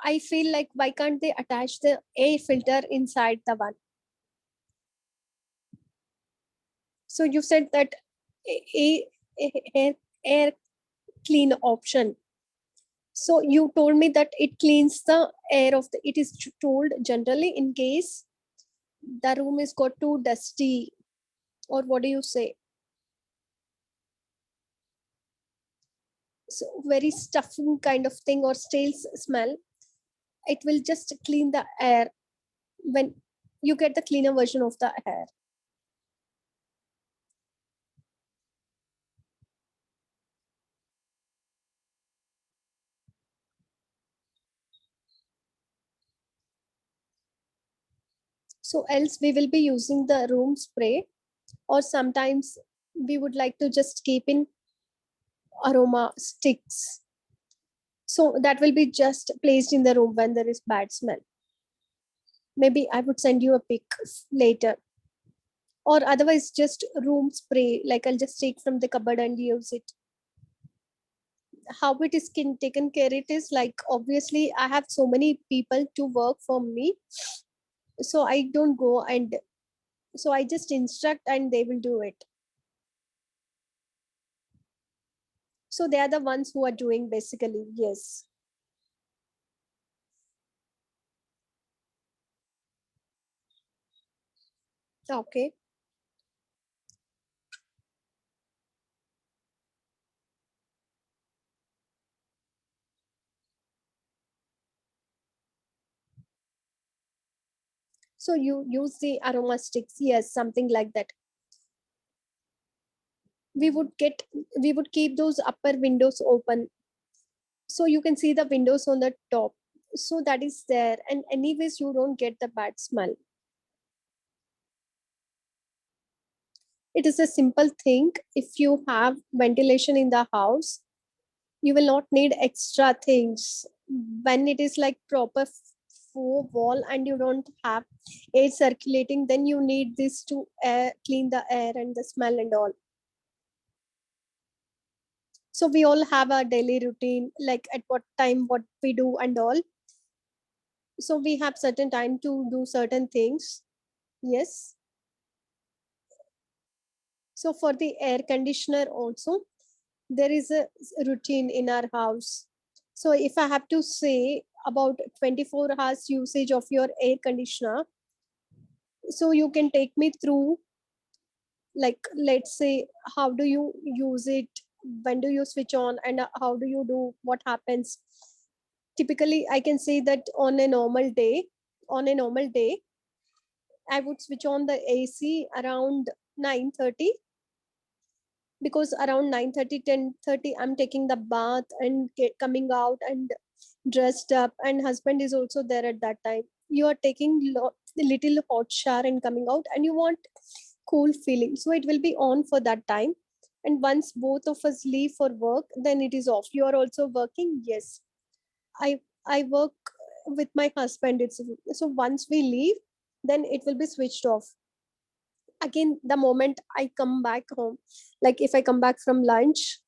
I feel like why can't they attach the air filter inside the one? So you said that air, air clean option. So you told me that it cleans the air of the. It is told generally in case the room is got too dusty, or what do you say? So very stuffing kind of thing or stale smell. It will just clean the air when you get the cleaner version of the air. So else we will be using the room spray, or sometimes we would like to just keep in aroma sticks. So that will be just placed in the room when there is bad smell. Maybe I would send you a pic later. Or otherwise just room spray, like I'll just take from the cupboard and use it. How it is taken care, it is like obviously I have so many people to work for me, so I don't go and so I just instruct and they will do it. So they are the ones who are doing basically, yes. Okay. So you use the aroma sticks, yes, something like that. we would get we would keep those upper windows open, so you can see the windows on the top, so that is there, and anyways you don't get the bad smell. It is a simple thing. If you have ventilation in the house, you will not need extra things. When it is like proper four wall and you don't have air circulating, then you need this to clean the air and the smell and all. So we all have a daily routine, like at what time what we do and all. So we have certain time to do certain things. Yes. So for the air conditioner also, there is a routine in our house. So if I have to say about 24 hours usage of your air conditioner, so you can take me through, like let's say how do you use it, when do you switch on, and how do you do, what happens. Typically I can say that on a normal day I would switch on the AC around 9:30, because around 9:30, 10:30, I'm taking the bath and coming out and dressed up, and husband is also there at that time. You are taking little hot shower and coming out, and you want cool feeling, so it will be on for that time. And once both of us leave for work, then it is off. You are also working? Yes, I work with my husband. It's so once we leave, then it will be switched off. Again, the moment I come back home, like if I come back from lunch,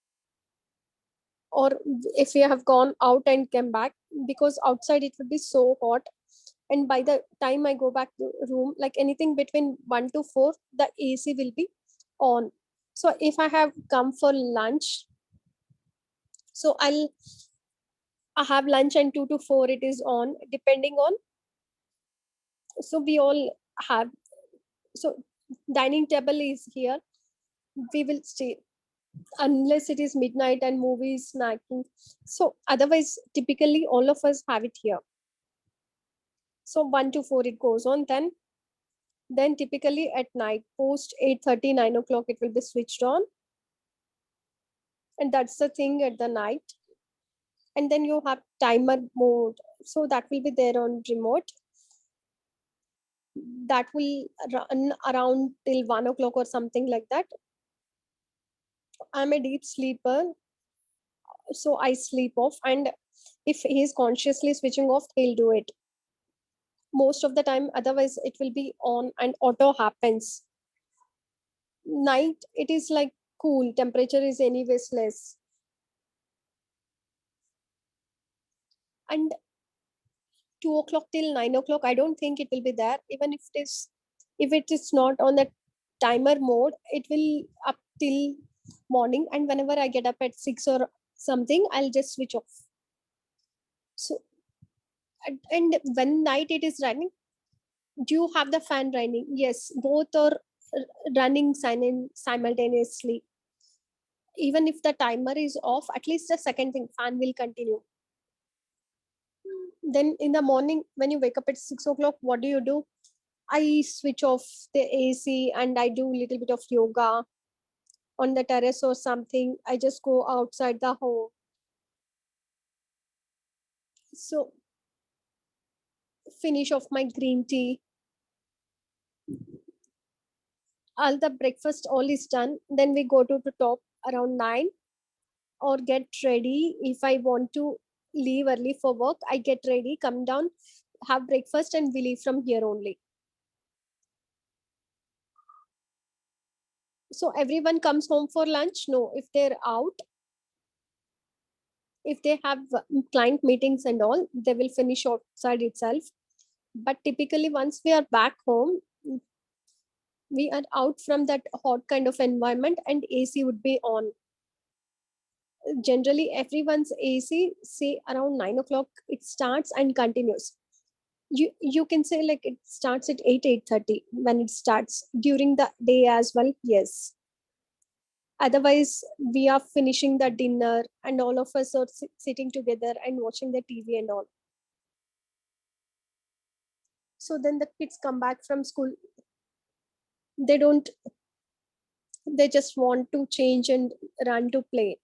or if we have gone out and came back, because outside it would be so hot, and by the time I go back to room, like anything between 1 to 4, the AC will be on. So if I have come for lunch, so I have lunch, and 2 to 4 it is on, depending on. So we all have, so dining table is here, we will stay unless it is midnight and movies snacking. So otherwise typically all of us have it here. So 1 to 4 it goes on, then typically at night post 8:30, 9 o'clock it will be switched on, and that's the thing at the night. And then you have timer mode, so that will be there on remote, that will run around till 1 o'clock or something like that. I'm a deep sleeper, so I sleep off, and if he's consciously switching off, he'll do it most of the time. Otherwise it will be on and auto happens. Night it is like cool, temperature is anyways less. And 2 o'clock till 9 o'clock, I don't think it will be there. Even if it is not on the timer mode, it will up till morning, and whenever I get up at 6 or something, I'll just switch off. So and when night it is running, do you have the fan running? Yes, both are running simultaneously. Even if the timer is off, at least the second thing, fan will continue. Then in the morning, when you wake up at 6 o'clock, what do? I switch off the AC and I do a little bit of yoga on the terrace or something. I just go outside the home. So finish off my green tea. All the breakfast all is done. Then we go to the top around 9, or get ready. If I want to leave early for work, I get ready, come down, have breakfast, and we leave from here only. So everyone comes home for lunch? No. If they're out, if they have client meetings and all, they will finish outside itself. But typically once we are back home, we are out from that hot kind of environment, and AC would be on. Generally everyone's AC, say around 9 o'clock it starts and continues. You can say like it starts at 8:30 when it starts during the day as well. Yes, otherwise we are finishing the dinner and all of us are sitting together and watching the TV and all. So then the kids come back from school, they don't, they just want to change and run to play.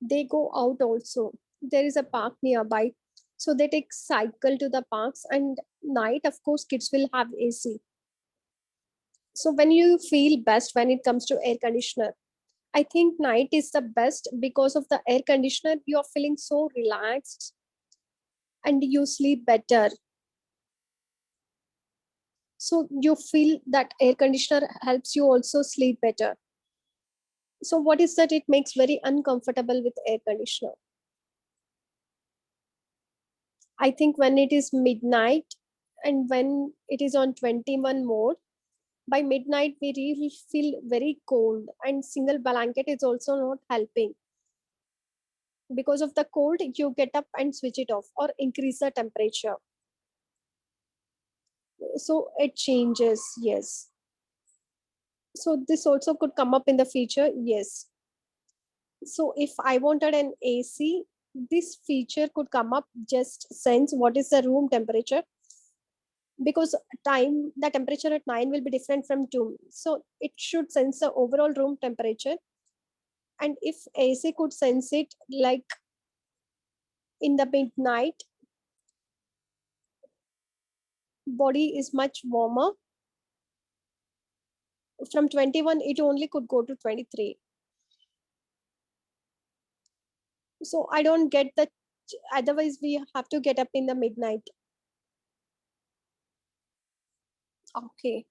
They go out also, there is a park nearby, so they take cycle to the parks. And night of course kids will have AC. So when you feel best when it comes to air conditioner, I think night is the best because of the air conditioner. You are feeling so relaxed and you sleep better. So you feel that air conditioner helps you also sleep better. So what is that it makes very uncomfortable with air conditioner? I think when it is midnight and when it is on 21 mode, by midnight we really feel very cold, and single blanket is also not helping. Because of the cold, you get up and switch it off or increase the temperature. So it changes, yes. So this also could come up in the future, yes. So if I wanted an AC, this feature could come up, just sense what is the room temperature, because time the temperature at 9 will be different from 2, so it should sense the overall room temperature. And if AC could sense it like in the midnight, body is much warmer, from 21 it only could go to 23. So I don't get the, otherwise we have to get up in the midnight. Okay.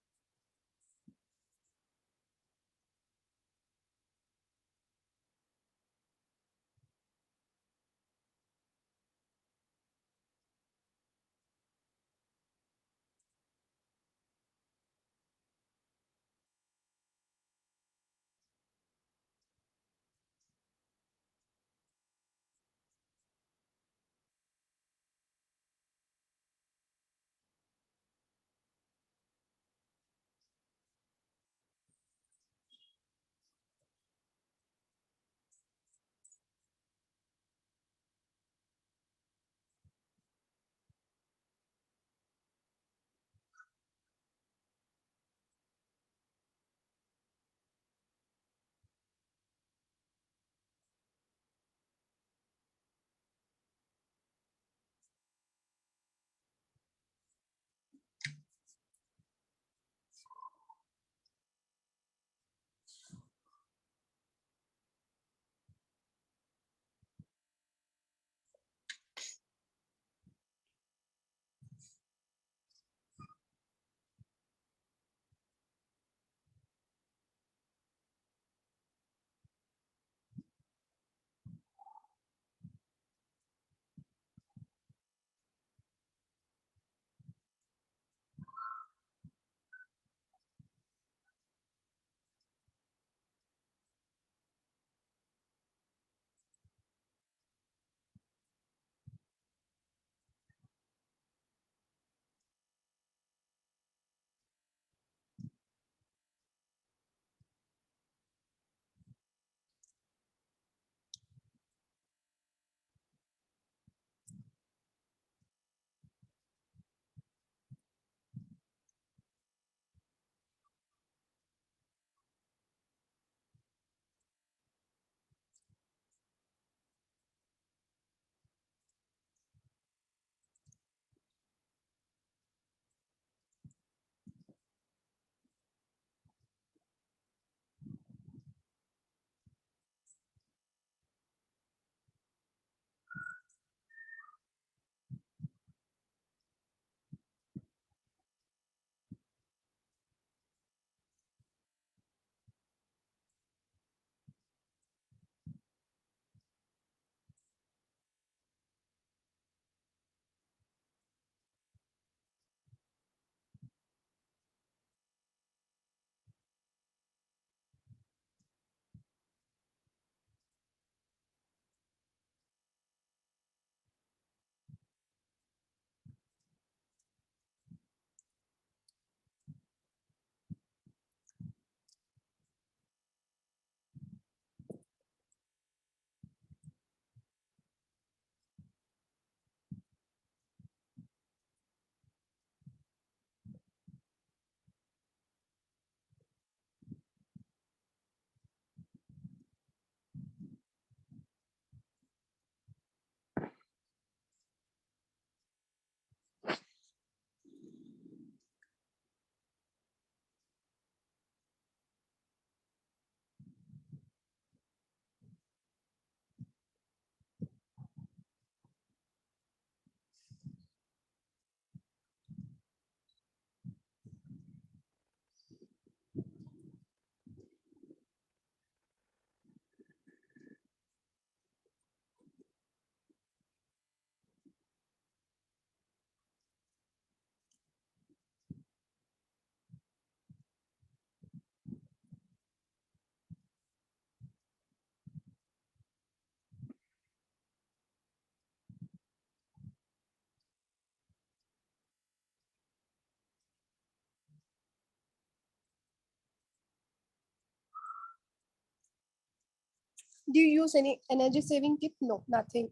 Do you use any energy saving tip? No, nothing.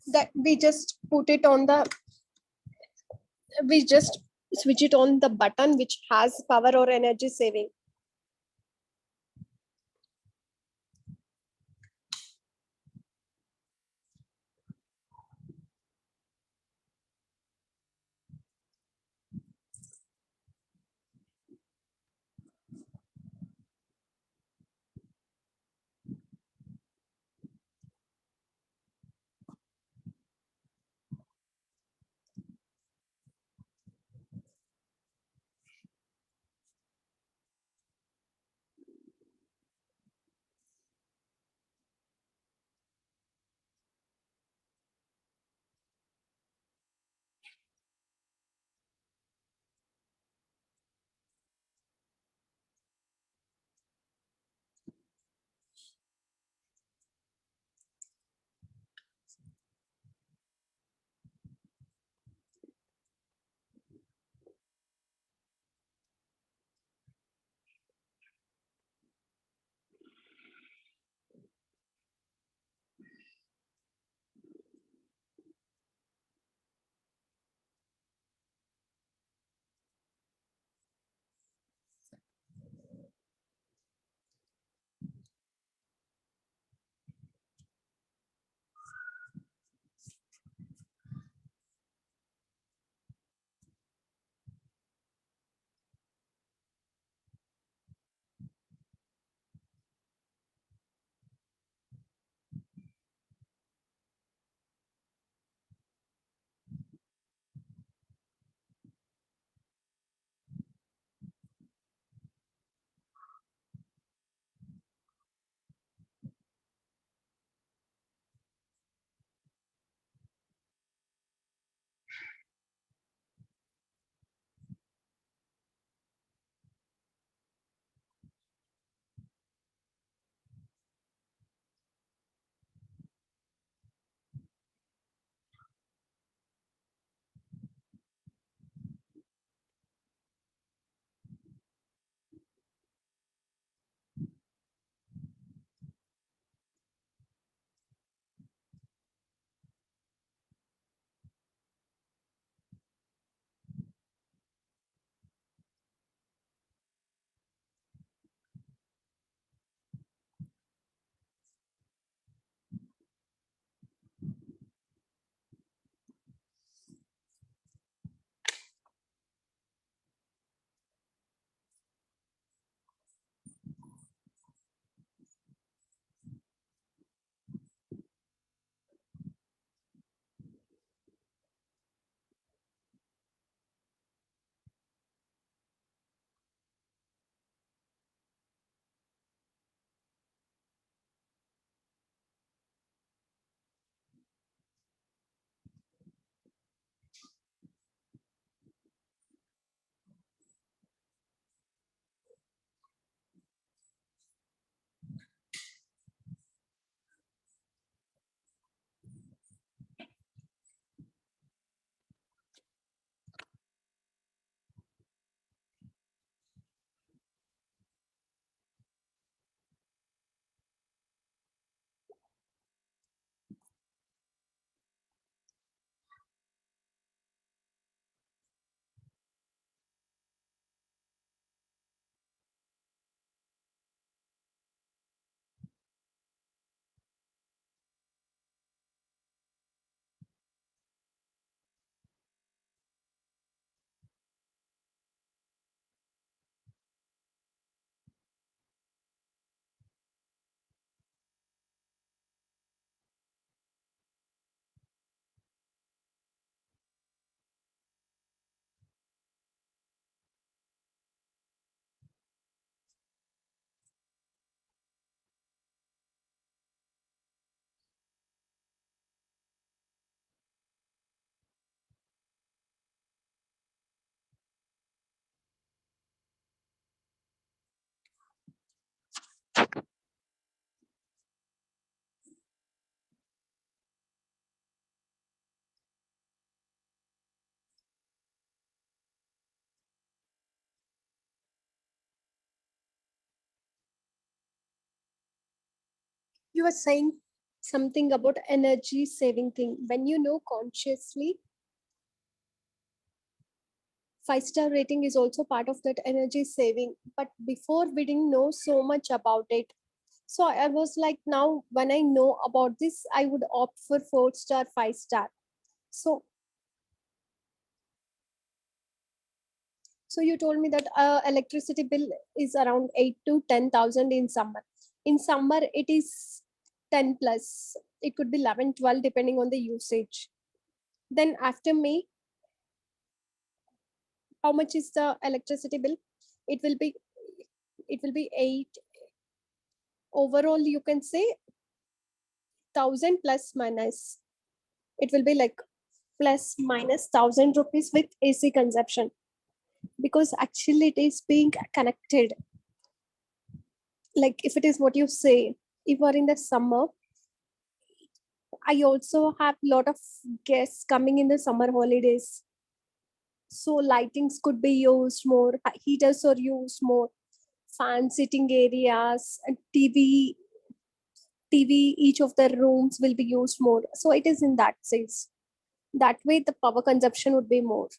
That we just put it on the, we just switch it on the button which has power or energy saving. You were saying something about energy saving thing. When you know consciously, five-star rating is also part of that energy saving. But before we didn't know so much about it. So I was like, now when I know about this, I would opt for 4-star, 5-star. So so you told me that electricity bill is around 8 to 10,000 in summer. In summer, it is 10 plus. It could be 11, 12 depending on the usage. Then after May, how much is the electricity bill? It will be it will be 8 overall. You can say 1,000 plus minus. It will be like plus minus 1,000 rupees with AC consumption because actually it is being connected. Like if it is what you say, if you are in the summer, I also have a lot of guests coming in the summer holidays. So lightings could be used more, heaters are used more, fan sitting areas, and TV, each of the rooms will be used more. So it is in that sense. That way the power consumption would be more.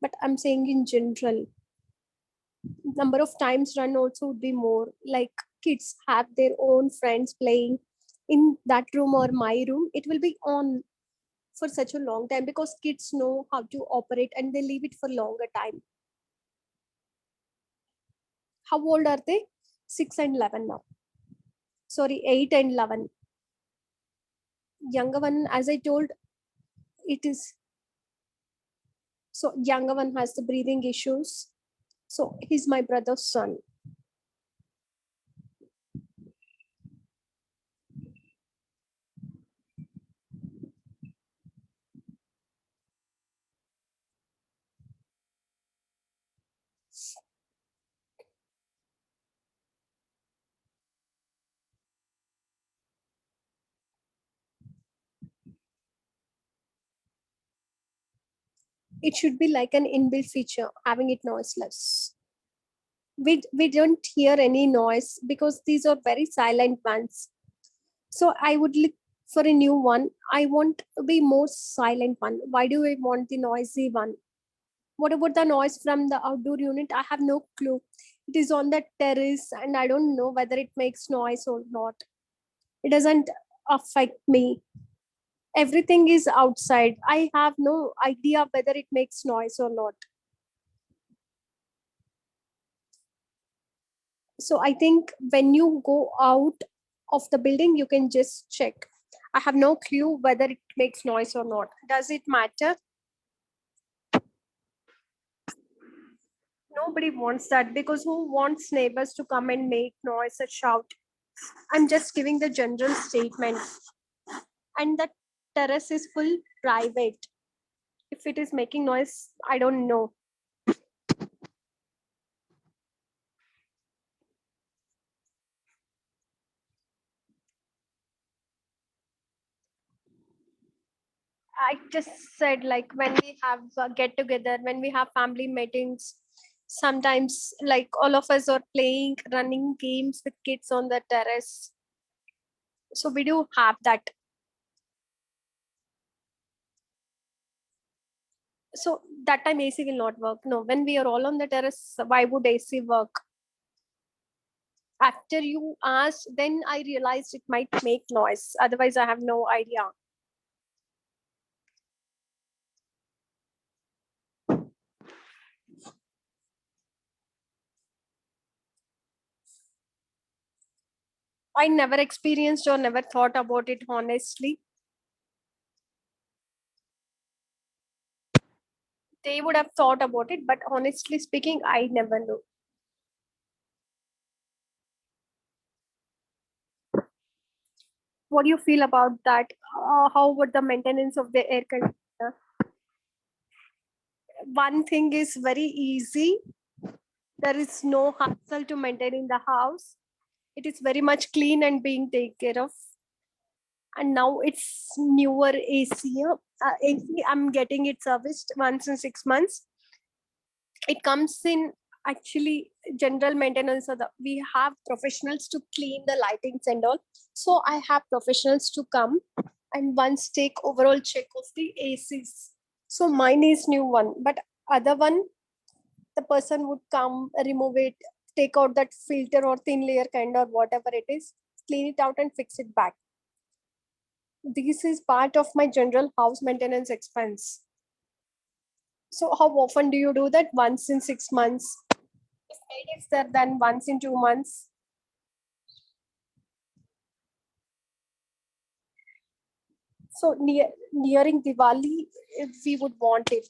But I'm saying in general, number of times run also would be more. Like kids have their own friends playing in that room or my room, it will be on for such a long time because kids know how to operate and they leave it for longer time. How old are they? 6 and 11 now. Sorry, 8 and 11. Younger one, as I told, it is so younger one has the breathing issues. So he's my brother's son. It should be like an inbuilt feature, having it noiseless. We don't hear any noise because these are very silent ones. So I would look for a new one. I want to be more silent one. Why do I want the noisy one? What about the noise from the outdoor unit? I have no clue. It is on the terrace and I don't know whether it makes noise or not. It doesn't affect me. Everything is outside. I have no idea whether it makes noise or not. So I think when you go out of the building, you can just check. I have no clue whether it makes noise or not. Does it matter? Nobody wants that because who wants neighbors to come and make noise and shout? I'm just giving the general statement. And the terrace is full private. If it is making noise, I don't know. I just said like when we have a get together, when we have family meetings, sometimes like all of us are playing, running games with kids on the terrace. So we do have that. So that time AC will not work. No, when we are all on the terrace, why would AC work? After you asked, then I realized it might make noise. Otherwise, I have no idea. I never experienced or never thought about it honestly. They would have thought about it, but honestly speaking, I never knew. What do you feel about that? How would the maintenance of the air conditioner? One thing is very easy. There is no hassle to maintain in the house. It is very much clean and being taken care of. And now it's newer AC. AC, I'm getting it serviced once in 6 months. It comes in, Actually, general maintenance, we have professionals to clean the lightings and all. So I have professionals to come and once take overall check of the ACs. So mine is new one, but other one, the person would come, remove it, take out that filter or thin layer kind or whatever it is, clean it out and fix it back. This is part of my general house maintenance expense. So how often do you do that? Once in 6 months. If maid is there, then once in 2 months. So nearing Diwali, if we would want it.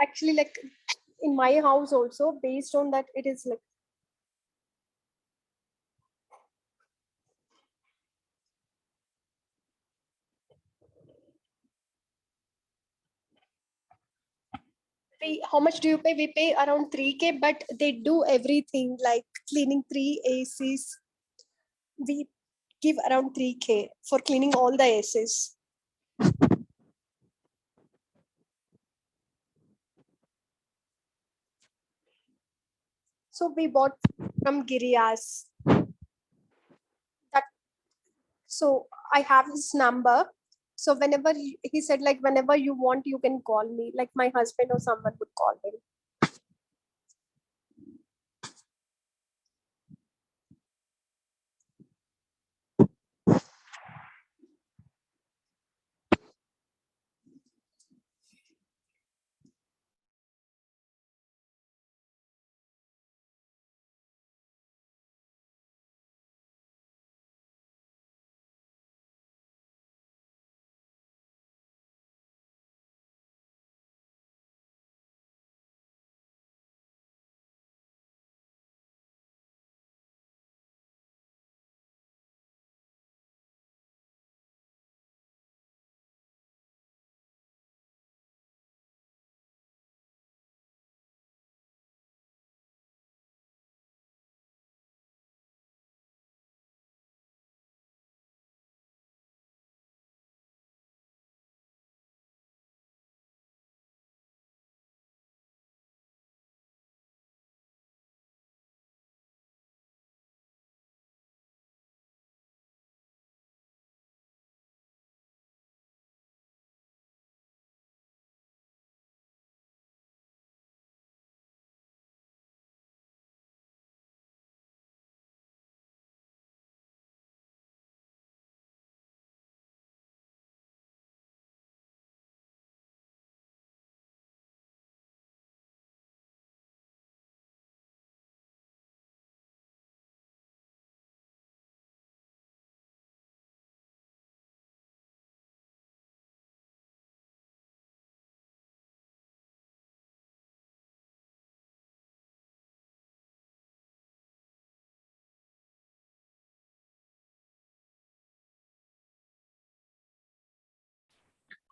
Actually, like in my house also, based on that, it is like how much do you pay? We pay around 3K, but they do everything like cleaning 3 ACs. We give around 3K for cleaning all the ACs. So we bought from Girias. That so I have his number. So whenever he said like whenever you want, you can call me. Like my husband or someone would call him.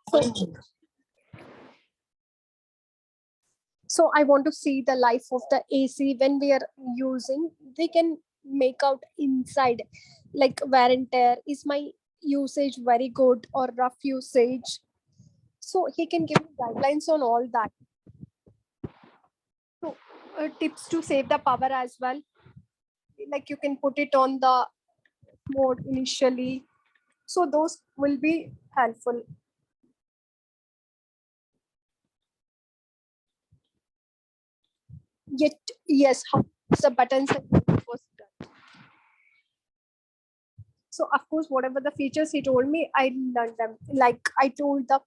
So so I want to see the life of the AC when we are using. They can make out inside, like wear and tear. Is my usage very good or rough usage? So he can give me guidelines on all that. So tips to save the power as well. Like you can put it on the mode initially. So those will be helpful. Yet yes, how the buttons and was done. So of course, whatever the features he told me, I learned them. Like I told the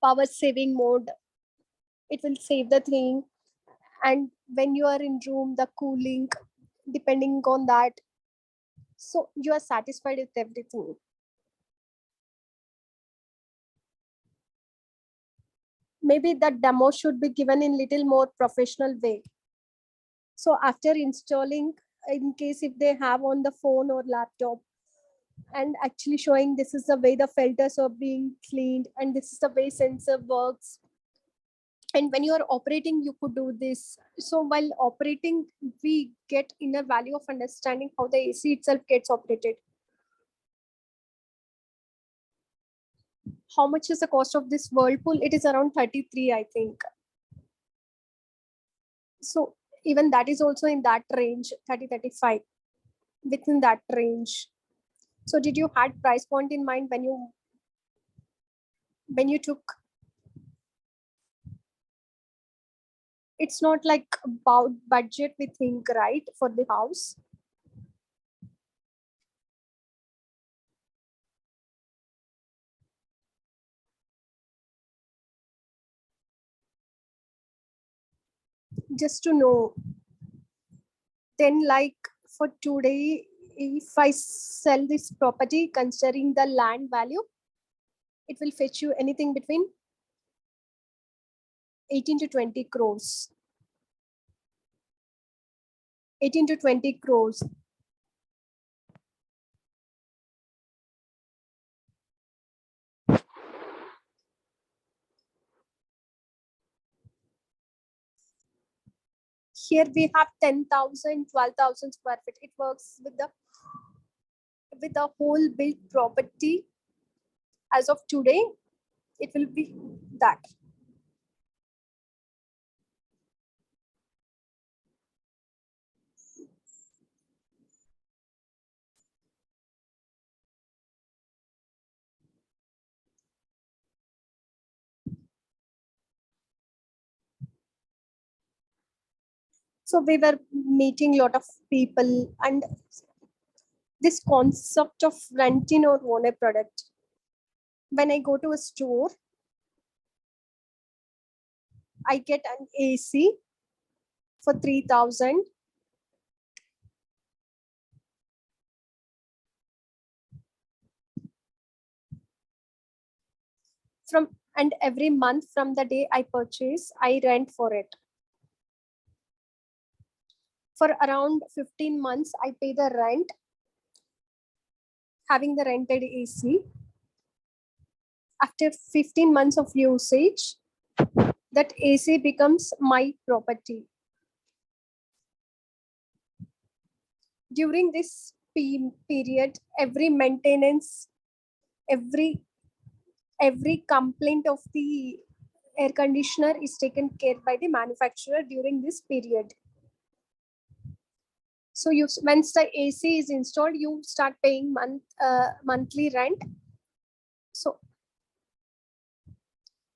power saving mode, it will save the thing. And when you are in room, the cooling, depending on that. So you are satisfied with everything. Maybe that demo should be given in little more professional way. So after installing, in case if they have on the phone or laptop, and actually showing this is the way the filters are being cleaned and this is the way sensor works, and when you are operating you could do this. So while operating we get inner value of understanding how the AC itself gets operated. How much is the cost of this Whirlpool? It is around 33, I think. So even that is also in that range, 30, 35, within that range. So did you had price point in mind when you took? It's not like about budget we think, right, for the house. Just to know, then like for today, if I sell this property considering the land value, it will fetch you anything between 18 to 20 crores. 18 to 20 crores. Here we have 10,000, 12,000 square feet. It works with the whole built property. As of today, it will be that. So we were meeting a lot of people, and this concept of renting or own a product. When I go to a store, I get an AC for 3,000. And every month from the day I purchase, I rent for it. For around 15 months, I pay the rent, having the rented AC. After 15 months of usage, that AC becomes my property. During this period, every maintenance, every complaint of the air conditioner is taken care by the manufacturer during this period. So once the AC is installed, you start paying monthly rent. So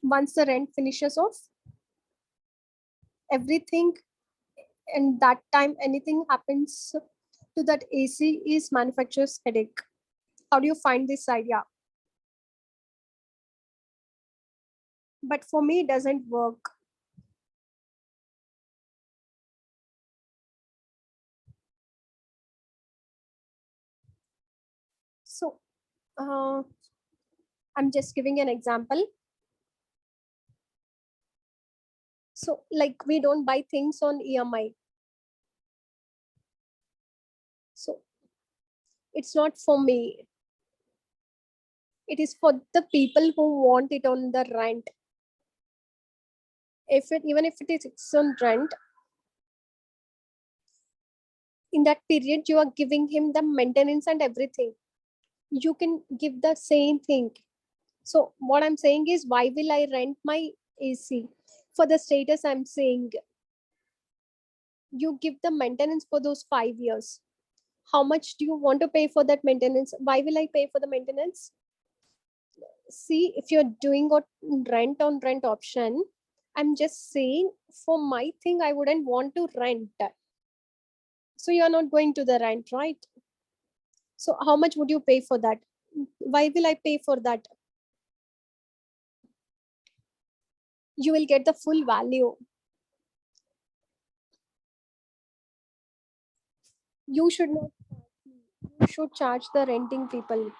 once the rent finishes off, everything, and that time anything happens to that AC is manufacturer's headache. How do you find this idea? But for me, it doesn't work. So I'm just giving an example. So like we don't buy things on EMI. So it's not for me. It is for the people who want it on the rent. Even if it is on rent, in that period you are giving him the maintenance and everything. You can give the same thing. So what I'm saying is, why will I rent my AC? For the status, I'm saying you give the maintenance for those 5 years. How much do you want to pay for that maintenance? Why will I pay for the maintenance? See, if you're doing a rent on rent option, I'm just saying for my thing, I wouldn't want to rent. So you're not going to the rent, right? So how much would you pay for that? Why will I pay for that? You will get the full value. You should not. You should charge the renting people.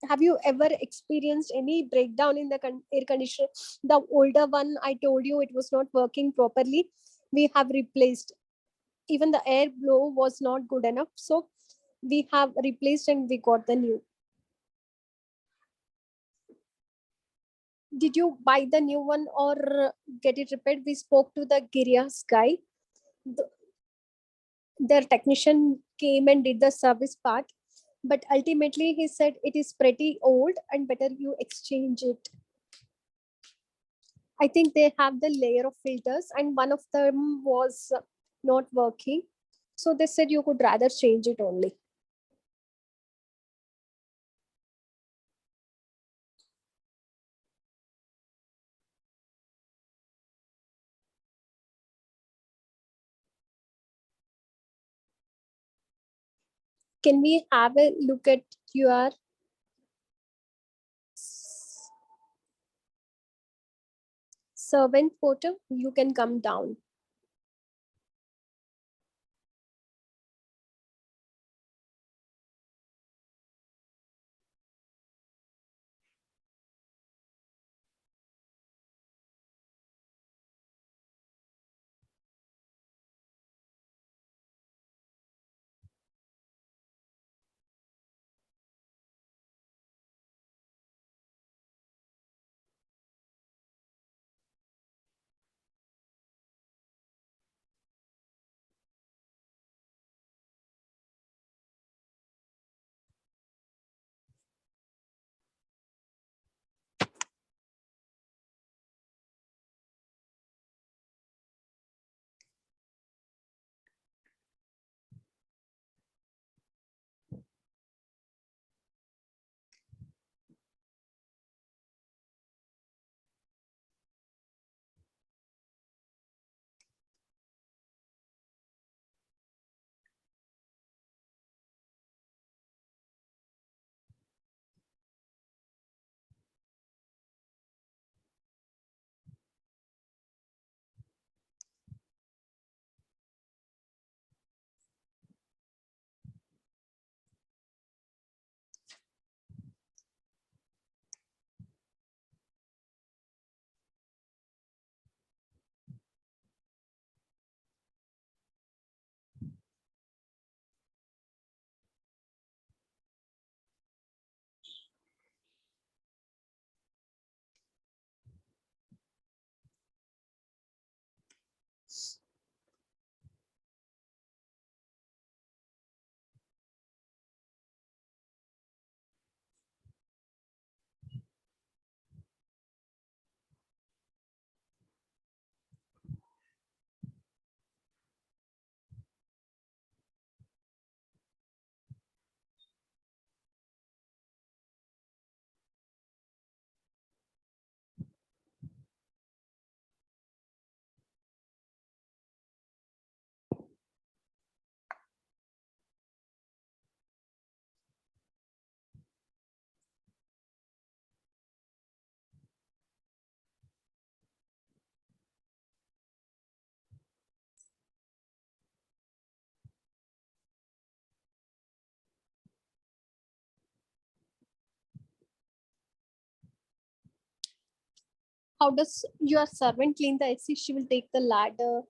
Have you ever experienced any breakdown in the air conditioner? The older one, I told you it was not working properly. We have replaced. Even the air blow was not good enough. So we have replaced and we got the new. Did you buy the new one or get it repaired? We spoke to the Girias guy. The, their technician came and did the service part, but ultimately he said it is pretty old and better you exchange it. I think they have the layer of filters, and one of them was not working. So they said you could rather change it only. Can we have a look at your servant photo? You can come down. How does your servant clean the AC? She will take the ladder.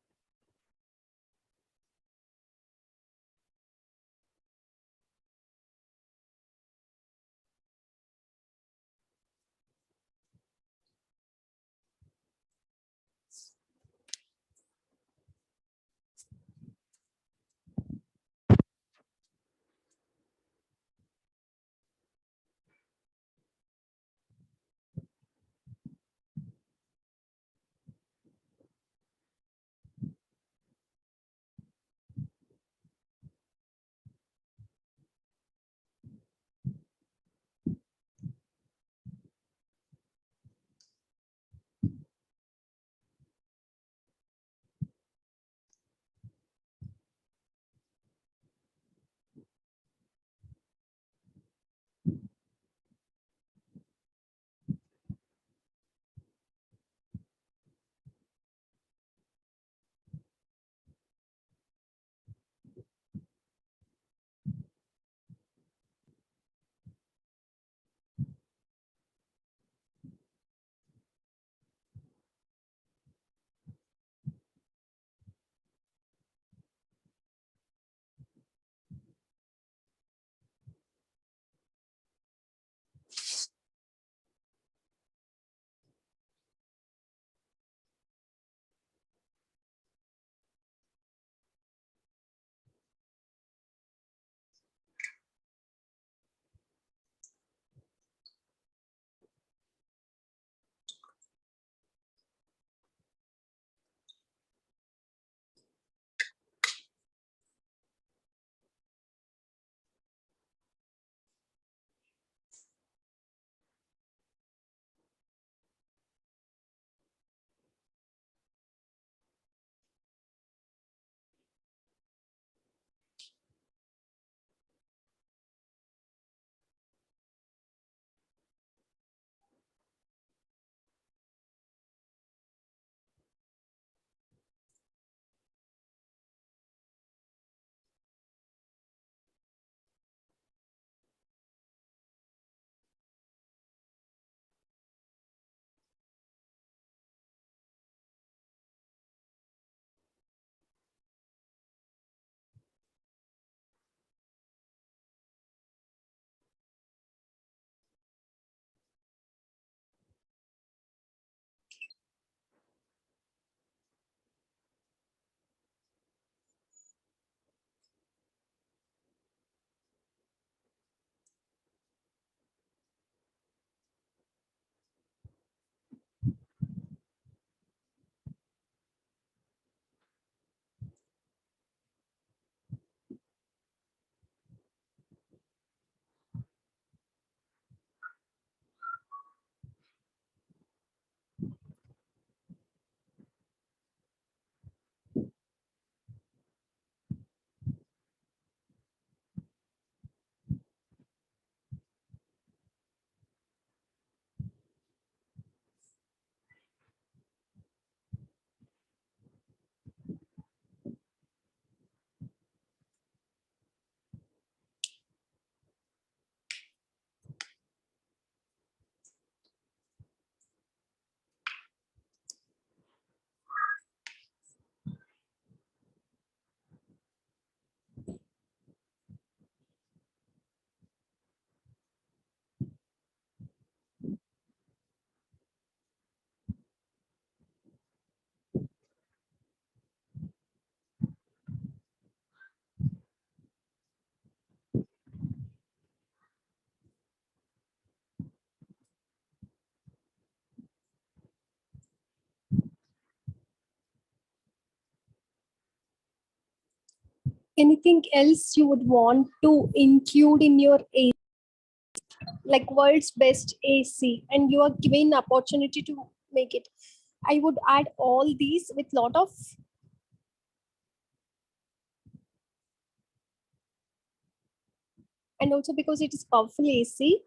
Anything else you would want to include in your AC, like world's best AC, and you are given opportunity to make it? I would add all these with lot of, and also because it is powerful AC,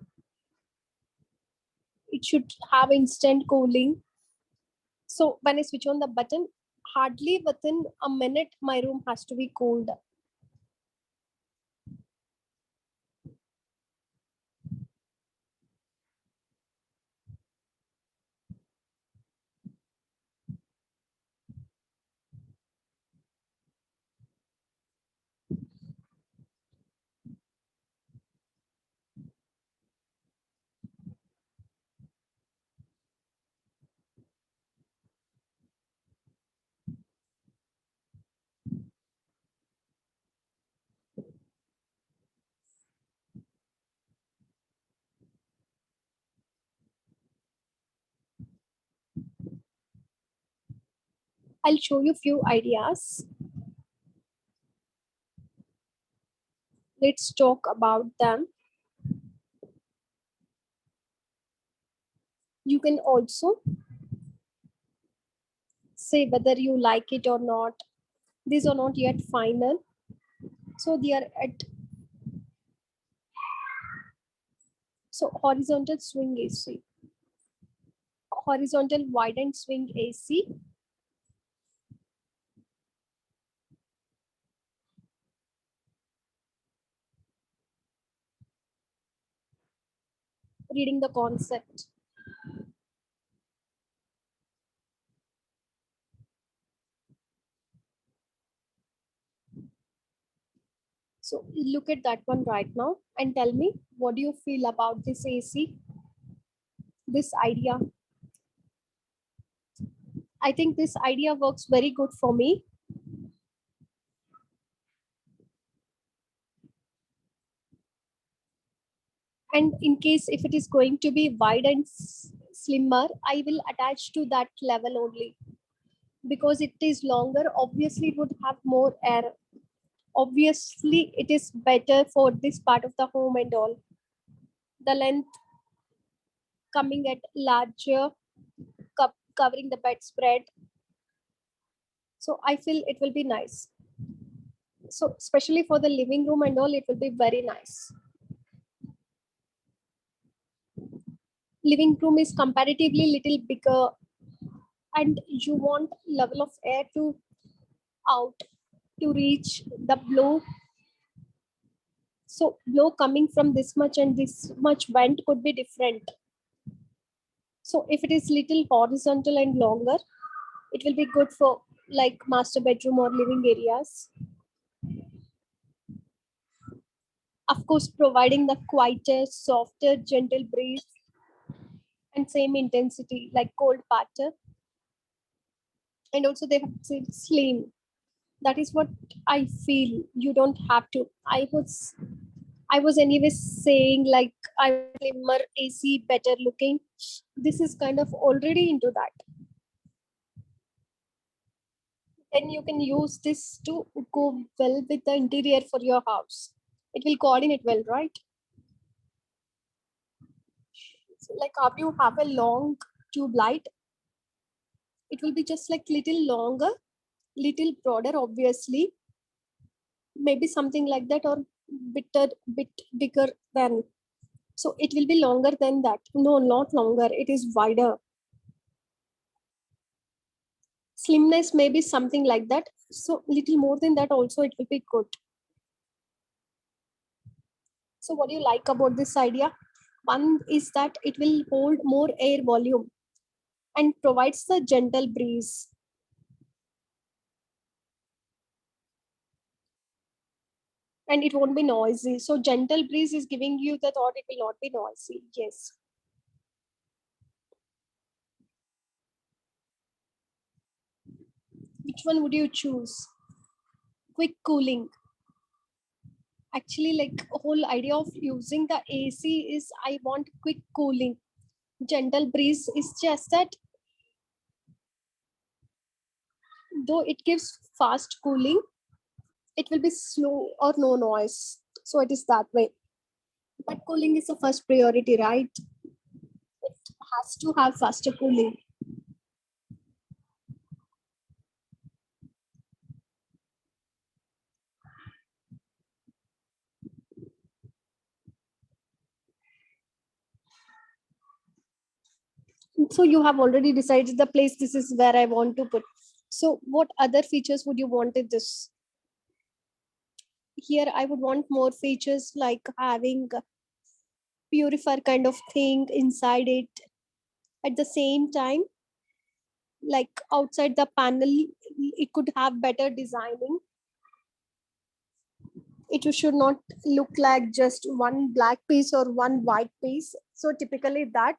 it should have instant cooling. So when I switch on the button, hardly within a minute, my room has to be cooled. I'll show you few ideas. Let's talk about them. You can also say whether you like it or not. These are not yet final. So they are at, so horizontal swing AC, horizontal wide and swing AC, reading the concept. So look at that one right now and tell me what do you feel about this AC, this idea. I think this idea works very good for me. And in case if it is going to be wide and slimmer, I will attach to that level only, because it is longer. Obviously, it would have more air. Obviously, it is better for this part of the home and all. The length coming at larger, covering the bedspread. So I feel it will be nice. So especially for the living room and all, it will be very nice. Living room is comparatively little bigger, and you want level of air to out to reach the blow. So blow coming from this much and this much vent could be different. So if it is little horizontal and longer, it will be good for like master bedroom or living areas. Of course, providing the quieter, softer, gentle breeze and same intensity like cold pattern. And also they have said slim. That is what I feel. You don't have to. I was anyways saying like I slimmer AC better looking. This is kind of already into that. Then you can use this to go well with the interior for your house. It will coordinate well, right? So like how you have a long tube light, it will be just like little longer, little broader, obviously. Maybe something like that, or bit bigger than. So it will be longer than that. No, not longer. It is wider. Slimness may be something like that. So little more than that also it will be good. So what do you like about this idea? One is that it will hold more air volume and provides the gentle breeze. And it won't be noisy. So gentle breeze is giving you the thought it will not be noisy. Yes. Which one would you choose? Quick cooling. Actually, like whole idea of using the AC is I want quick cooling. Gentle breeze is just that though it gives fast cooling, It will be slow or no noise. So it is that way. But cooling is the first priority, right? Has to have faster cooling. So you have already decided the place. This is where I want to put. So what other features would you want in this? Here I would want more features like having a purifier kind of thing inside it. At the same time, like outside the panel, it could have better designing. It should not look like just one black piece or one white piece. So typically that,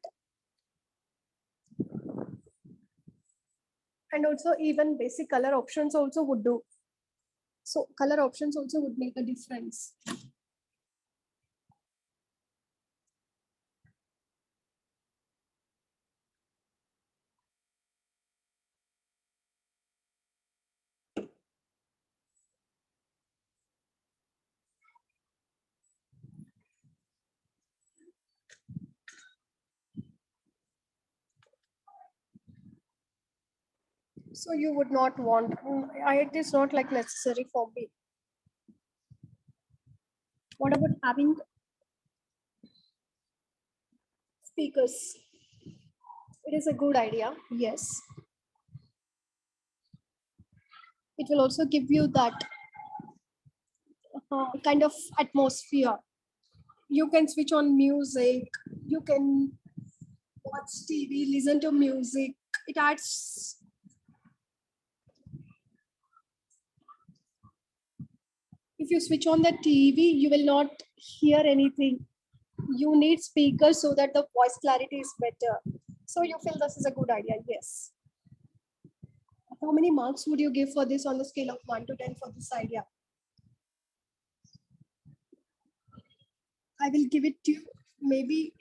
and also even basic color options also would do. So color options also would make a difference. So you would not want, it is not like necessary for me. What about having speakers? It is a good idea. Yes. It will also give you that kind of atmosphere. You can switch on music. You can watch TV, listen to music. It adds. If you switch on the TV, you will not hear anything. You need speakers so that the voice clarity is better. So you feel this is a good idea? Yes. How many marks would you give for this on the scale of 1 to 10 for this idea? I will give it to you maybe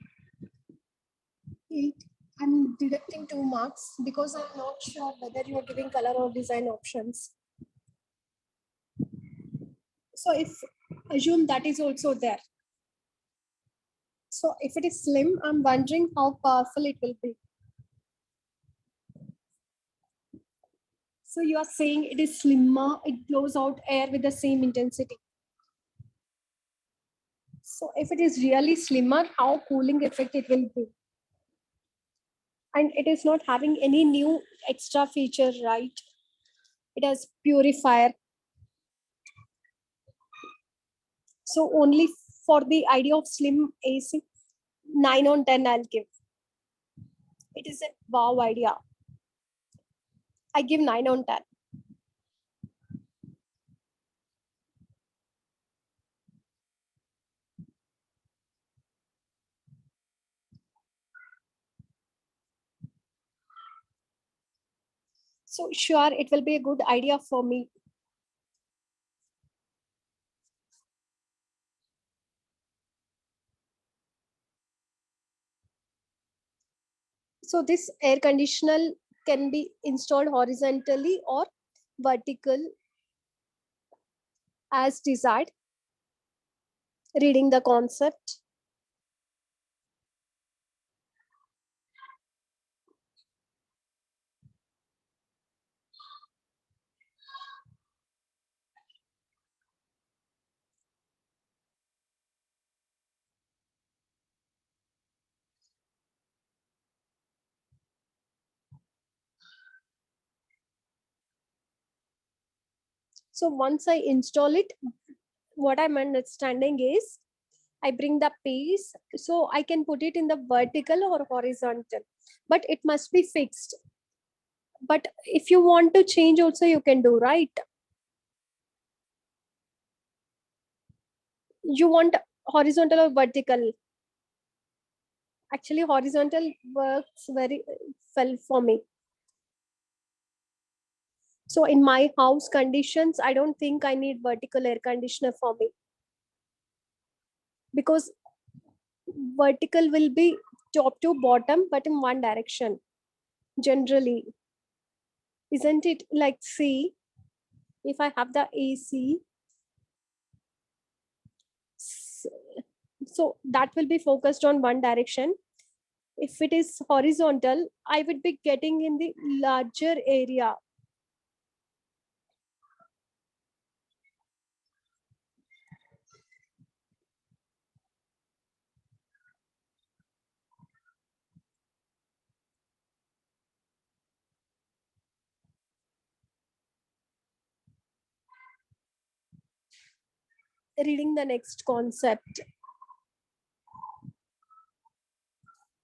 8. I'm deducting 2 marks because I'm not sure whether you are giving color or design options. So if assume that is also there. So if it is slim, I'm wondering how powerful it will be. So you are saying it is slimmer, it blows out air with the same intensity. So if it is really slimmer, how cooling effect it will be? And it is not having any new extra feature, right? It has purifier. So only for the idea of slim AC, 9 on 10 I'll give. It is a wow idea. I give 9 on 10. So sure, it will be a good idea for me. So this air conditioner can be installed horizontally or vertical as desired, reading the concept. So once I install it, what I'm understanding is I bring the piece so I can put it in the vertical or horizontal, but it must be fixed. But if you want to change also, you can do, right? You want horizontal or vertical? Actually, horizontal works very well for me. So in my house conditions, I don't think I need vertical air conditioner for me because vertical will be top to bottom, but in one direction generally. Isn't it like, see, if I have the AC, So that will be focused on one direction. If it is horizontal, I would be getting in the larger area. Reading the next concept.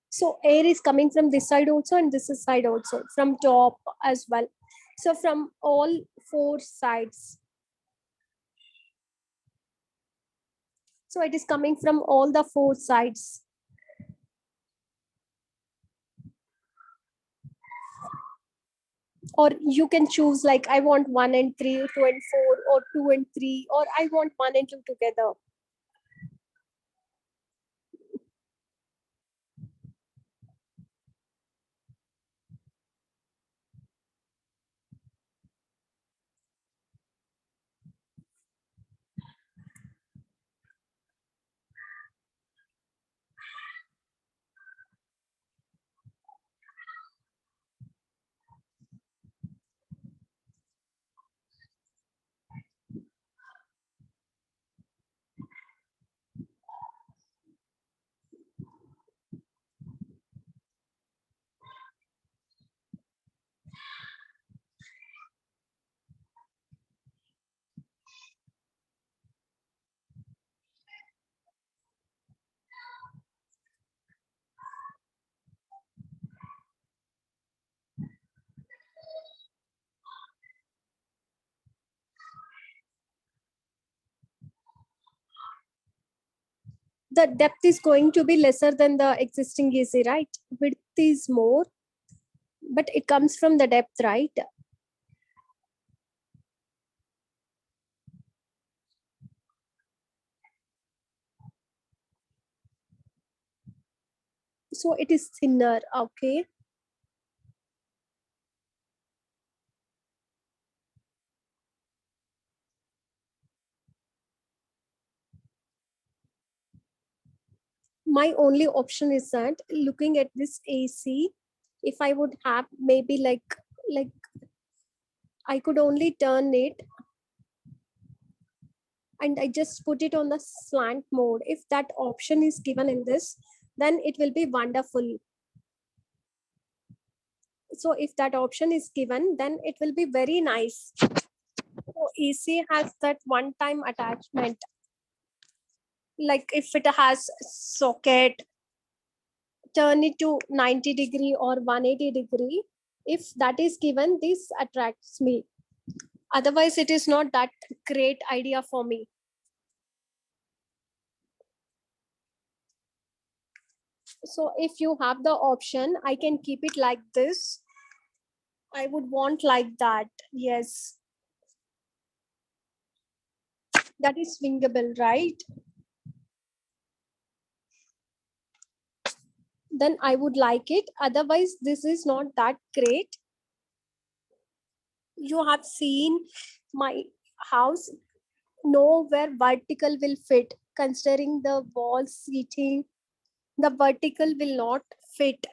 So air is coming from this side also and this side also, from top as well. So from all four sides. So it is coming from all the four sides. Or you can choose like I want 1 and 3, 2 and 4, or 2 and 3, or I want 1 and 2 together. The depth is going to be lesser than the existing AC, right? Width is more, but it comes from the depth, right? So it is thinner, okay. My only option is that looking at this AC, if I would have maybe like I could only turn it and I just put it on the slant mode. If that option is given in this, then it will be wonderful. So if that option is given, then it will be very nice. So AC has that one time attachment. Like if it has socket, turn it to 90-degree or 180-degree. If that is given, this attracts me. Otherwise, it is not that great idea for me. So if you have the option, I can keep it like this. I would want like that. Yes, that is swingable, right? Then I would like it. Otherwise, this is not that great. You have seen my house, nowhere vertical will fit. Considering the wall seating, the vertical will not fit.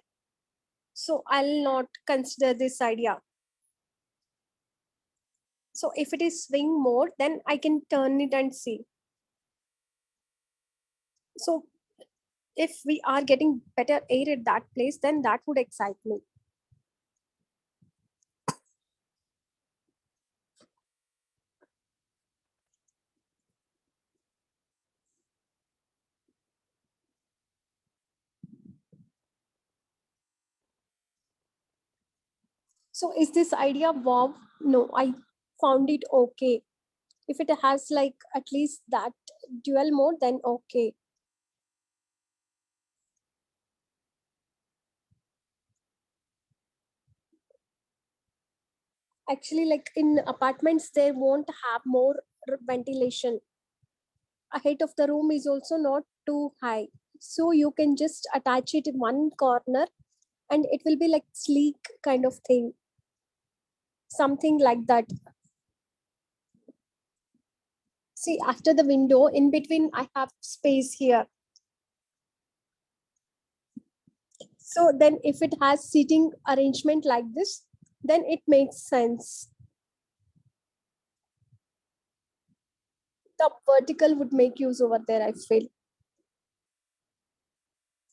So I'll not consider this idea. So if it is swing mode, then I can turn it and see. So if we are getting better air at that place, then that would excite me. So is this idea wow? No, I found it okay. If it has like at least that dual mode, then okay. Actually, like in apartments, they won't have more ventilation. A height of the room is also not too high. So you can just attach it in one corner and it will be like sleek kind of thing. Something like that. See, after the window, in between, I have space here. So then if it has seating arrangement like this, then it makes sense. The vertical would make use over there, I feel.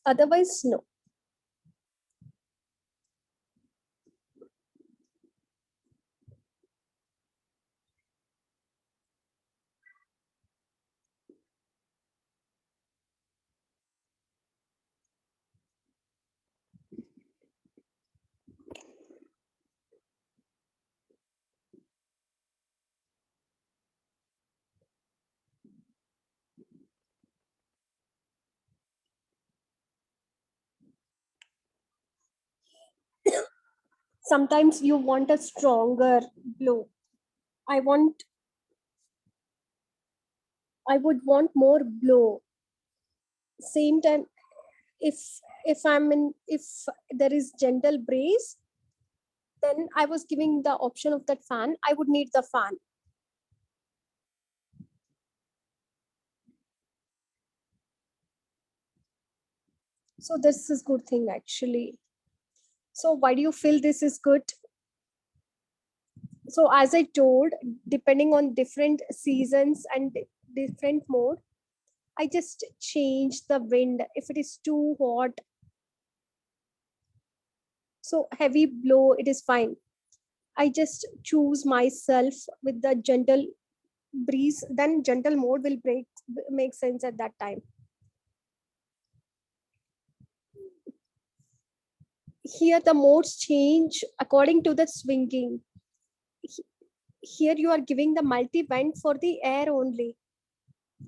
Otherwise, no. Sometimes you want a stronger blow. I want, I would want more blow. Same time, if there is gentle breeze, then I was giving the option of that fan. I would need the fan. So this is good thing actually. So why do you feel this is good? So as I told, depending on different seasons and different mode, I just change the wind. If it is too hot, so heavy blow, it is fine. I just choose myself with the gentle breeze. Then gentle mode will make sense at that time. Here the modes change according to the swinging. Here you are giving the multi vent for the air only.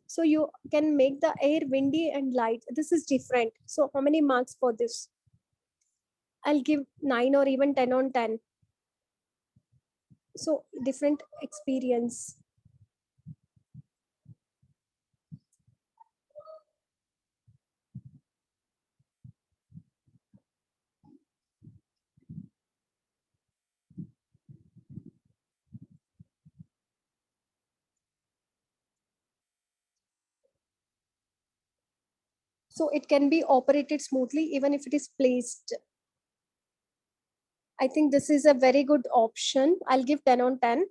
So you can make the air windy and light. This is different. So how many marks for this? I'll give 9 or even 10 on 10. So different experience. So it can be operated smoothly even if it is placed. I think this is a very good option. I'll give 10 on 10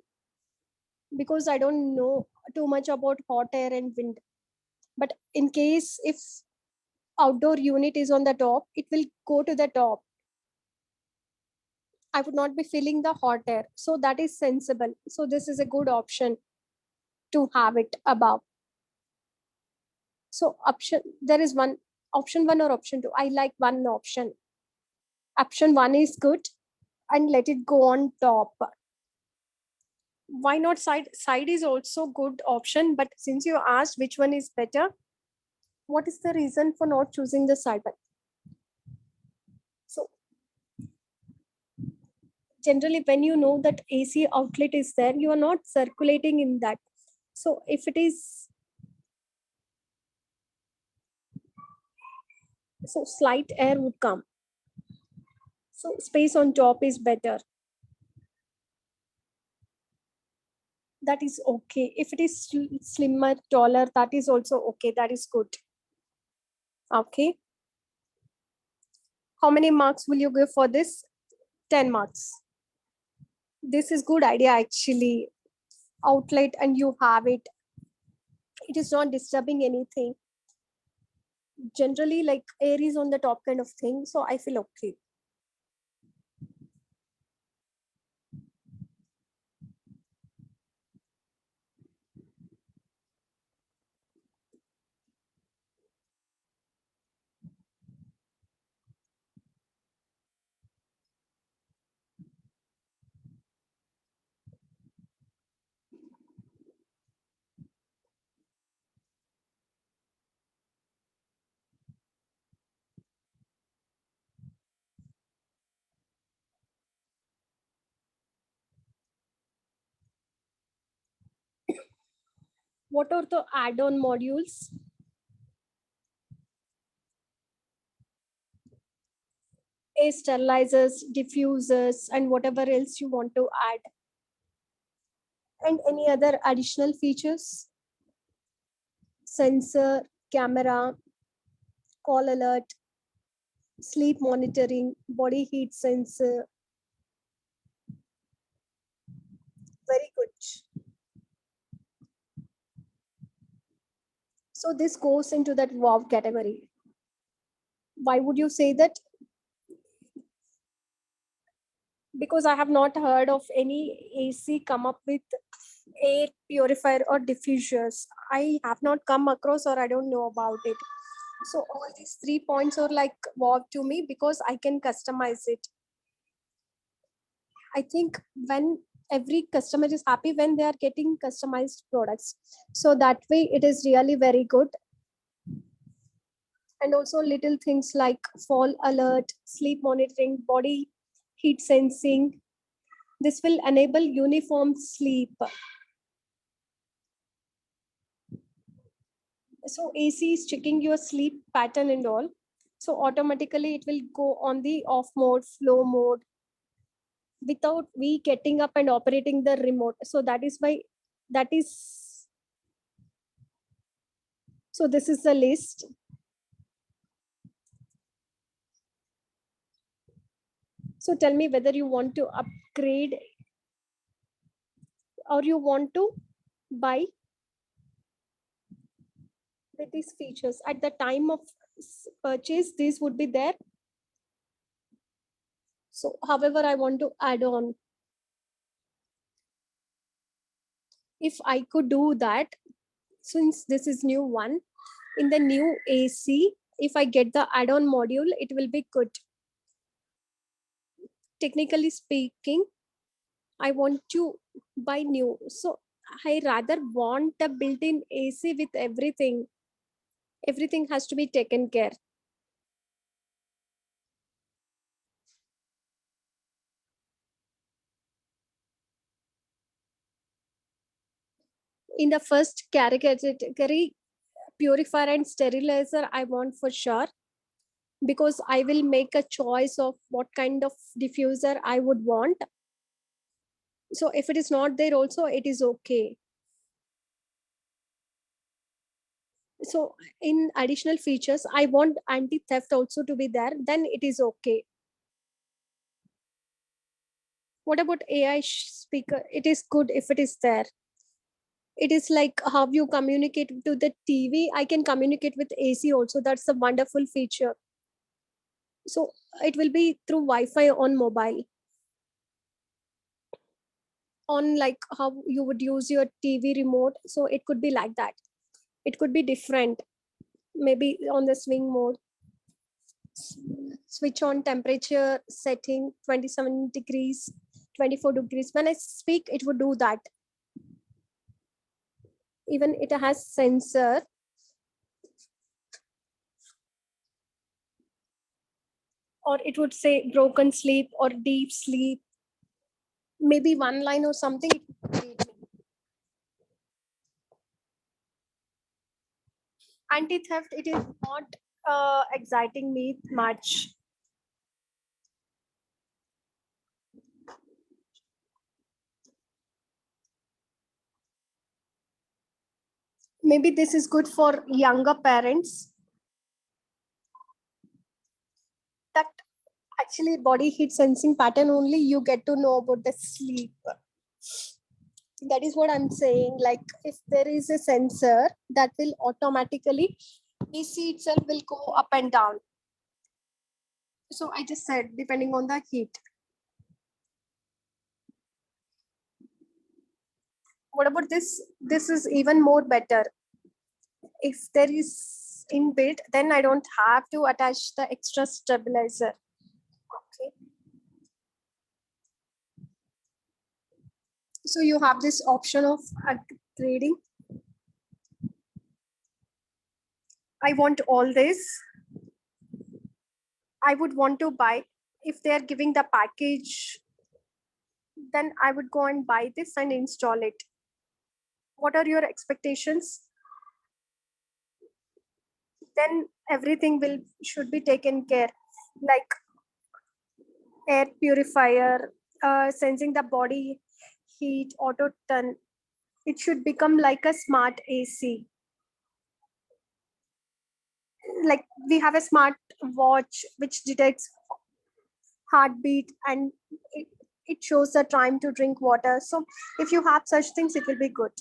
because I don't know too much about hot air and wind. But in case if outdoor unit is on the top, it will go to the top. I would not be feeling the hot air. So that is sensible. So this is a good option to have it above. So option there is one option one or option two. I like one option. Option one is good and let it go on top. Why not side? Side is also good option, but since you asked which one is better, what is the reason for not choosing the side? But so generally when you know that AC outlet is there, you are not circulating in that. So if it is, so slight air would come. So space on top is better. That is okay. If it is slimmer, taller, that is also okay. That is good. Okay. How many marks will you give for this? 10 marks. This is good idea actually. Outlet and you have it. It is not disturbing anything. Generally, like air is on the top kind of thing. So I feel okay. What are the add-on modules? Air sterilizers, diffusers, and whatever else you want to add. And any other additional features? Sensor, camera, call alert. sleep monitoring, body heat sensor. Very good. So this goes into that wow category. Why would you say that? Because I have not heard of any AC come up with air purifier or diffusers. I have not come across or I don't know about it. So all these 3 points are like wow to me because I can customize it. I think when every customer is happy when they are getting customized products. So that way it is really very good. And also little things like fall alert, sleep monitoring, body heat sensing. This will enable uniform sleep. So AC is checking your sleep pattern and all. So automatically it will go on the off mode, flow mode without we getting up and operating the remote. So that is why that is so this is the list. So tell me whether you want to upgrade or you want to buy with these features at the time of purchase. These would be there. So however I want to add on, if I could do that, since this is new one in the new AC, if I get the add-on module, it will be good. Technically speaking, I want to buy new. So I rather want a built-in AC with everything. Everything has to be taken care. In the first category, purifier and sterilizer, I want for sure because I will make a choice of what kind of diffuser I would want. So if it is not there, also it is okay. So in additional features, I want anti-theft also to be there, then it is okay. What about AI speaker? It is good if it is there. It is like how you communicate to the TV. I can communicate with AC also. That's a wonderful feature. So it will be through Wi-Fi on mobile, on like how you would use your TV remote. So it could be like that. It could be different, maybe on the swing mode. Switch on temperature setting 27 degrees, 24 degrees. When I speak, it would do that. Even it has sensor. Or it would say broken sleep or deep sleep, maybe one line or something. It would read me. Anti-theft, it is not exciting me much. Maybe this is good for younger parents that actually body heat sensing pattern only you get to know about the sleep. That is what I'm saying. Like if there is a sensor that will automatically, AC itself will go up and down. So I just said depending on the heat. What about this? This is even more better. If there is inbuilt, then I don't have to attach the extra stabilizer. Okay. So you have this option of upgrading. I want all this. I would want to buy if they are giving the package, then I would go and buy this and install it. What are your expectations? Then everything will should be taken care, like air purifier, sensing the body heat, auto turn. It should become like a smart AC. Like we have a smart watch which detects heartbeat, and it, it shows the time to drink water. So if you have such things, it will be good.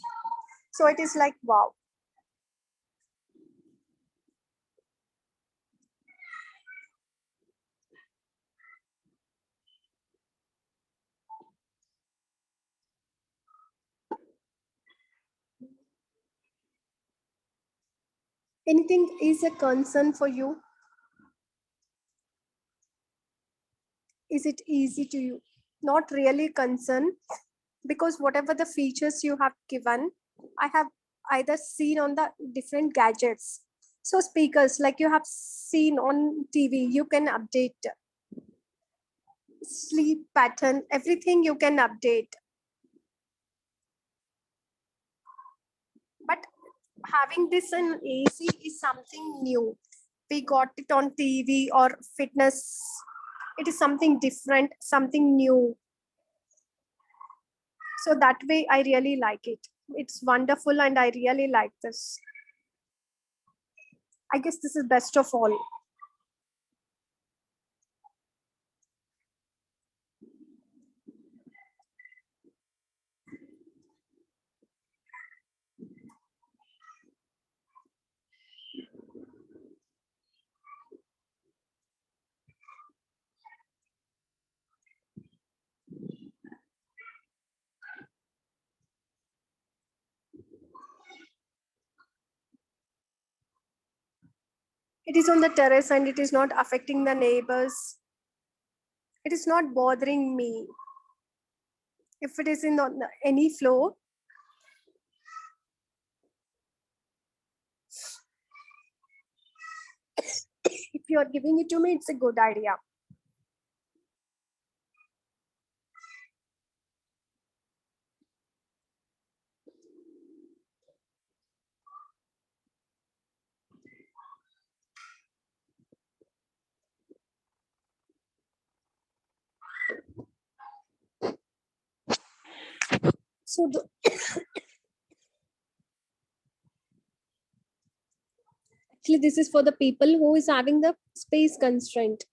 So it is like wow. Anything is a concern for you? Is it easy to you? Not really concern, because whatever the features you have given, I have either seen on the different gadgets. So speakers, like you have seen on TV, you can update sleep pattern, everything you can update. But having this in AC is something new. We got it on TV or fitness. It is something different, something new. So that way, I really like it. It's wonderful, and I really like this. I guess this is best of all. It is on the terrace and it is not affecting the neighbors. It is not bothering me. If it is in on any floor, if you are giving it to me, it's a good idea. So actually, this is for the people who is having the space constraint.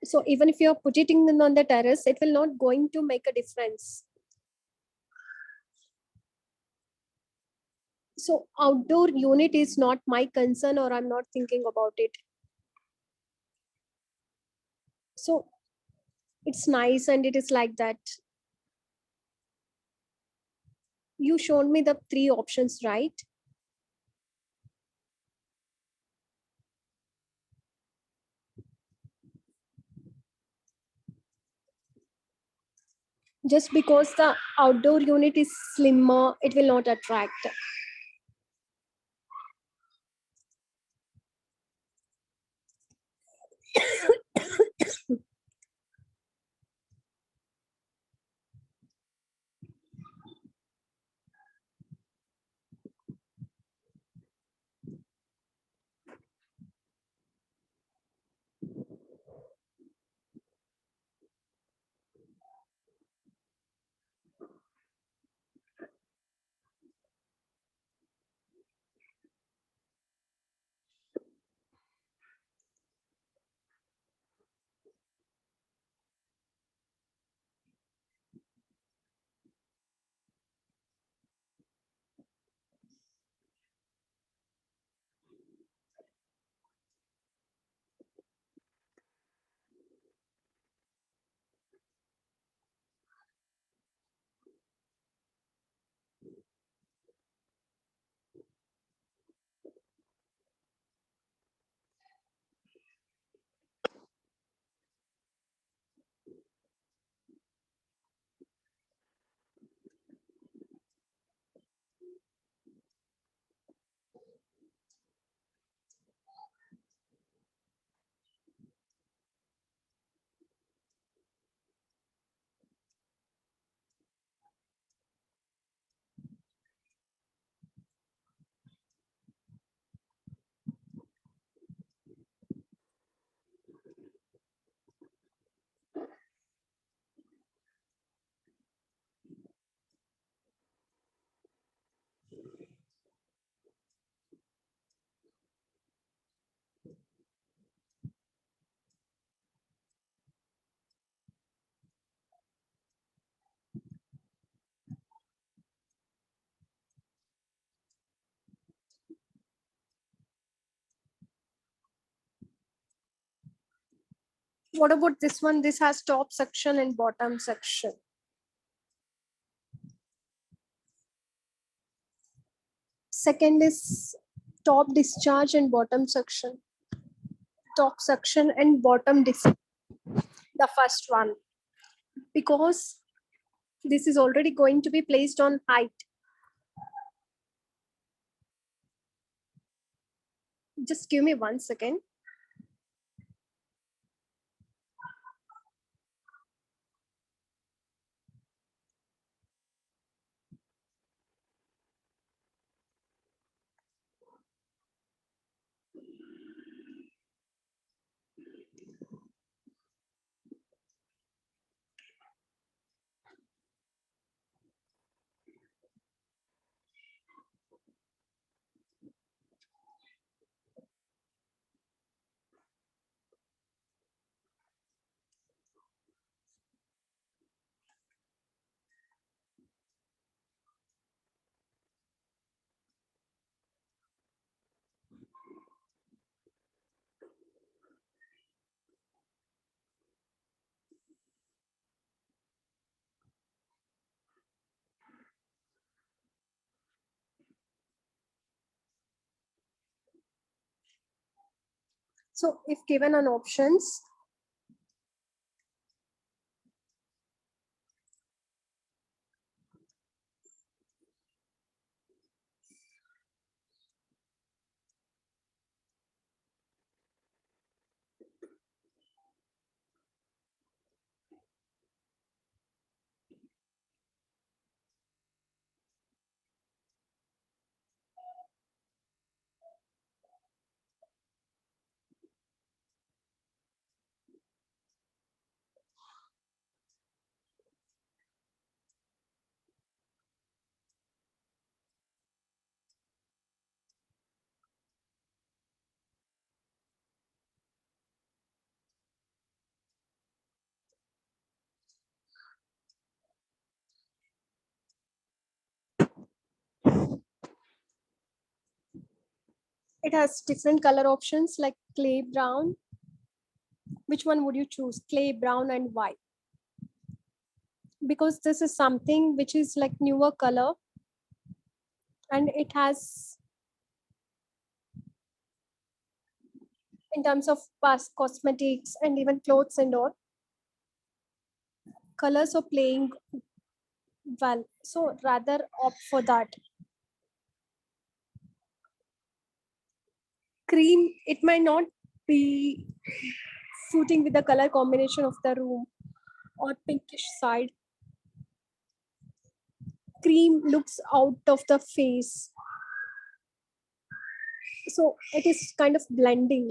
So even if you are putting them on the terrace, it will not going to make a difference. So outdoor unit is not my concern, or I'm not thinking about it. So it's nice and it is like that. You showed me the three options, right? Just because the outdoor unit is slimmer, it will not attract. What about this one? This has top section and bottom section. Second is top discharge and bottom section. Top section and bottom discharge. The first one. Because this is already going to be placed on height. Just give me 1 second. So if given an options, it has different color options like clay brown. Which one would you choose? Clay brown and white. Because this is something which is like newer color and it has in terms of past cosmetics and even clothes and all colors are playing well, so rather opt for that. Cream, it might not be suiting with the color combination of the room or pinkish side. Cream looks out of the face, so it is kind of blending.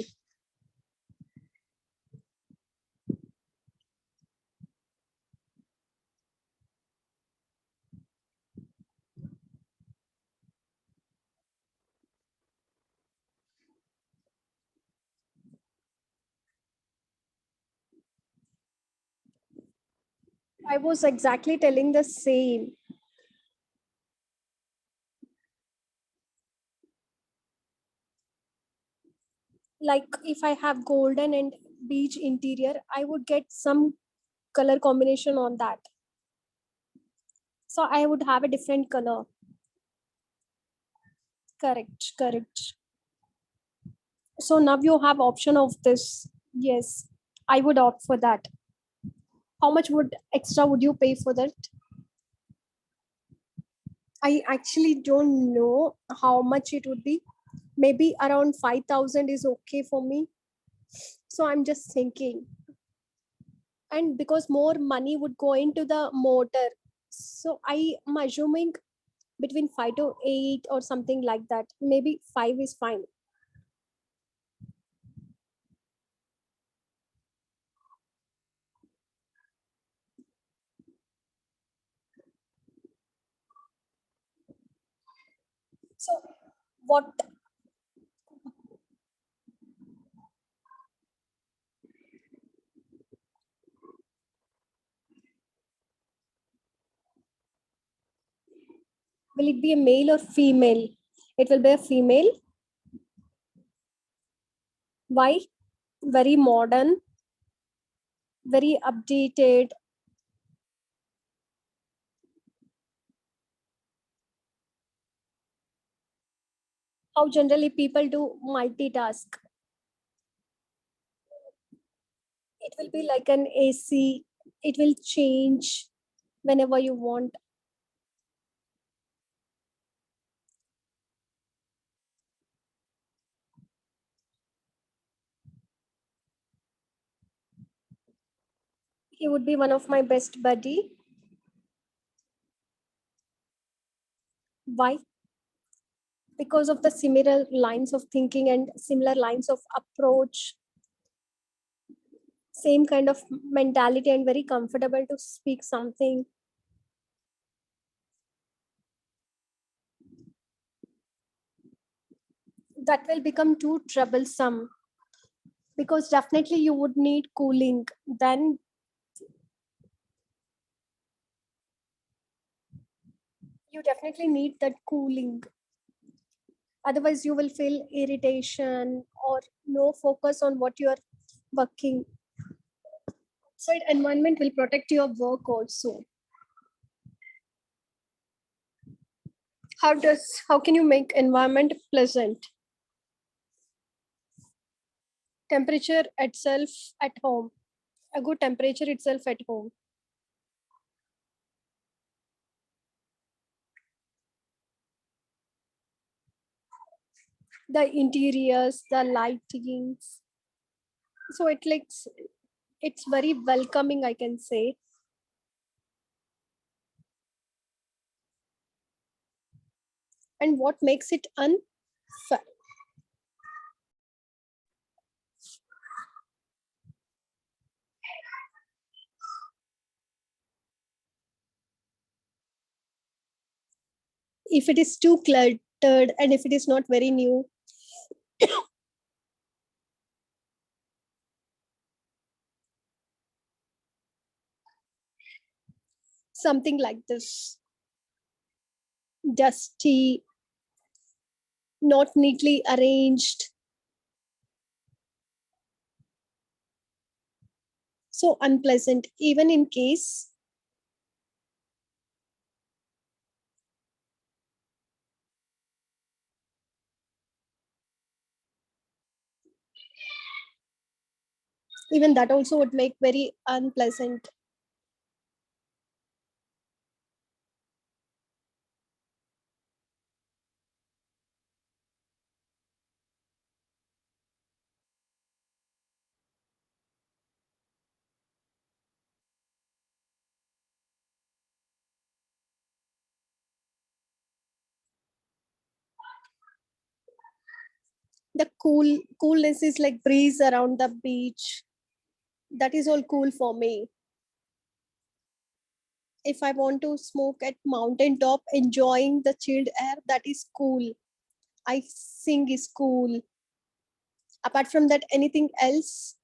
I was exactly telling the same. Like if I have golden and beige interior, I would get some color combination on that. So I would have a different color. Correct, correct. So now you have option of this. Yes, I would opt for that. How much would extra would you pay for that? I actually don't know how much it would be. Maybe around 5,000 is okay for me. So I'm just thinking. And because more money would go into the motor. So I am assuming between 5 to 8 or something like that. Maybe 5 is fine. So what will it be, a male or female? It will be a female. Why? Very modern. very updated. How generally people do multitask. It will be like an AC. It will change whenever you want. He would be one of my best buddy. Why? Because of the similar lines of thinking and similar lines of approach, same kind of mentality, and very comfortable to speak something. That will become too troublesome, because definitely you would need cooling. Then you definitely need that cooling. Otherwise, you will feel irritation or no focus on what you are working. Outside environment will protect your work also. How can you make environment pleasant? Temperature itself at home. A good temperature itself at home. The interiors, the lightings. So it's very welcoming, I can say. And what makes it unfair? If it is too cluttered and if it is not very new, something like this, dusty, not neatly arranged, so unpleasant, even in case. Even that also would make very unpleasant. The coolness is like breeze around the beach. That is all cool for me. If I want to smoke at mountain top enjoying the chilled air, that is cool. I sing is cool. Apart from that, anything else,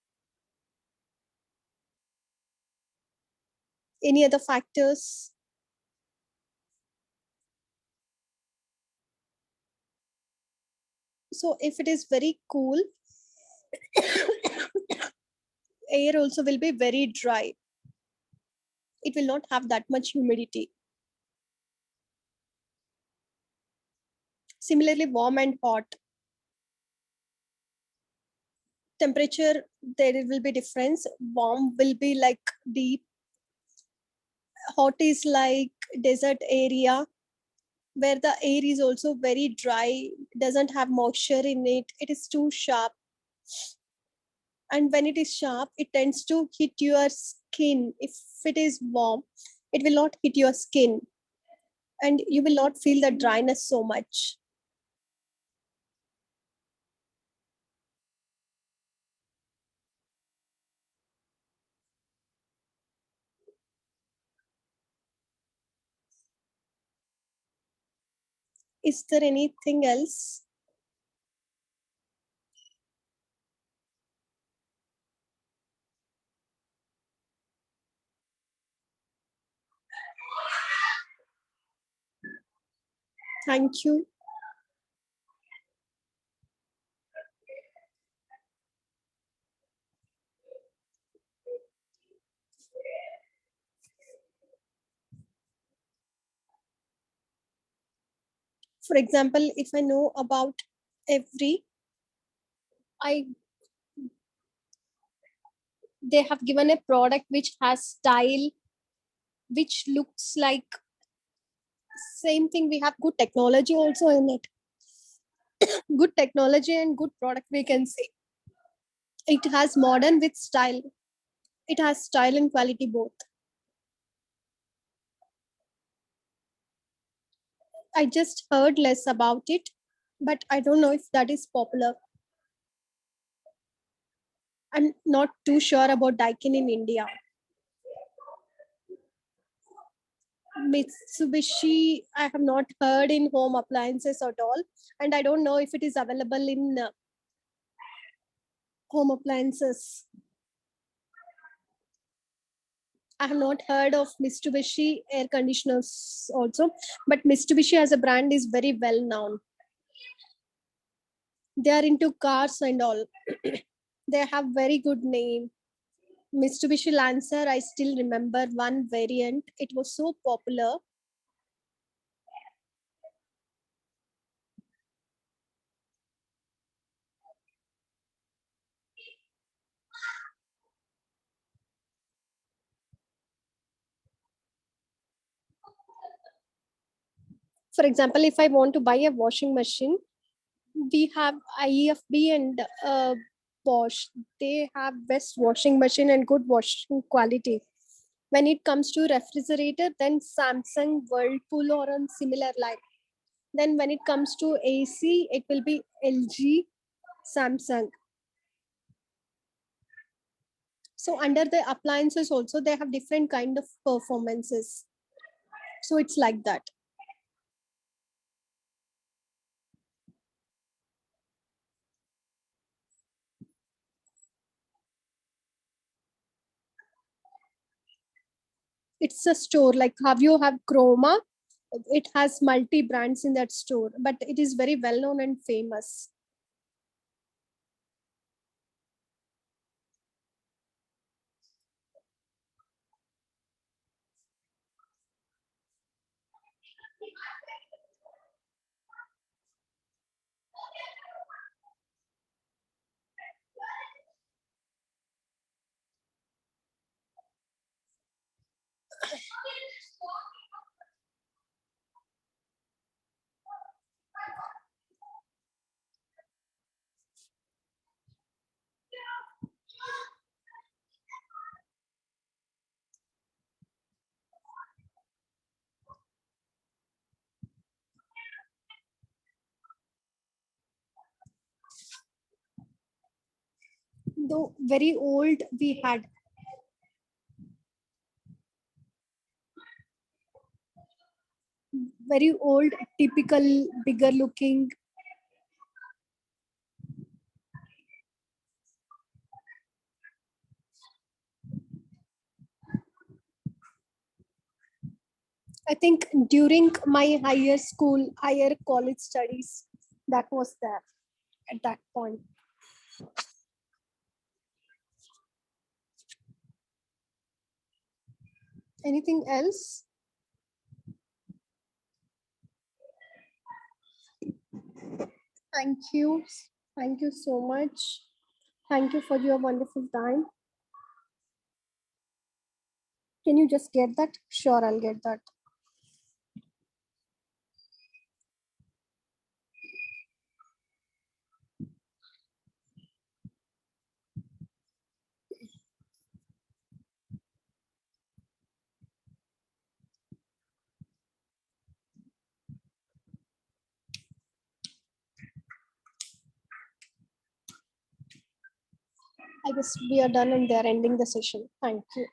any other factors? So if it is very cool, air also will be very dry. It will not have that much humidity. Similarly, warm and hot. Temperature, there will be difference. Warm will be like deep. Hot is like desert area where the air is also very dry, doesn't have moisture in it. It is too sharp. And when it is sharp, it tends to hit your skin. If it is warm, it will not hit your skin and you will not feel the dryness so much. Is there anything else? Thank you. For example, if I know about every, I they have given a product which has style, which looks like same thing. We have good technology also in it. Good technology and good product, we can say. It has modern with style. It has style and quality both. I just heard less about it, but I don't know if that is popular. I'm not too sure about Daikin in India. Mitsubishi, I have not heard in home appliances at all, and I don't know if it is available in home appliances. I have not heard of Mitsubishi air conditioners also, but Mitsubishi as a brand is very well known. They are into cars and all. They have very good name. Mitsubishi Lancer, I still remember one variant. It was so popular. For example, if I want to buy a washing machine, we have IFB and Bosch. They have best washing machine and good washing quality. When it comes to refrigerator, then Samsung, Whirlpool, or on similar line. Then when it comes to AC, it will be LG, Samsung. So under the appliances also, they have different kind of performances. So it's like that. It's a store like have you have Chroma. It has multi brands in that store, but it is very well known and famous. Though very old, we had very old, typical, bigger looking. I think during my higher school, higher college studies, that was there at that point. Anything else? Thank you. Thank you so much. Thank you for your wonderful time. Can you just get that? Sure, I'll get that. I guess we are done and they're ending the session. Thank you.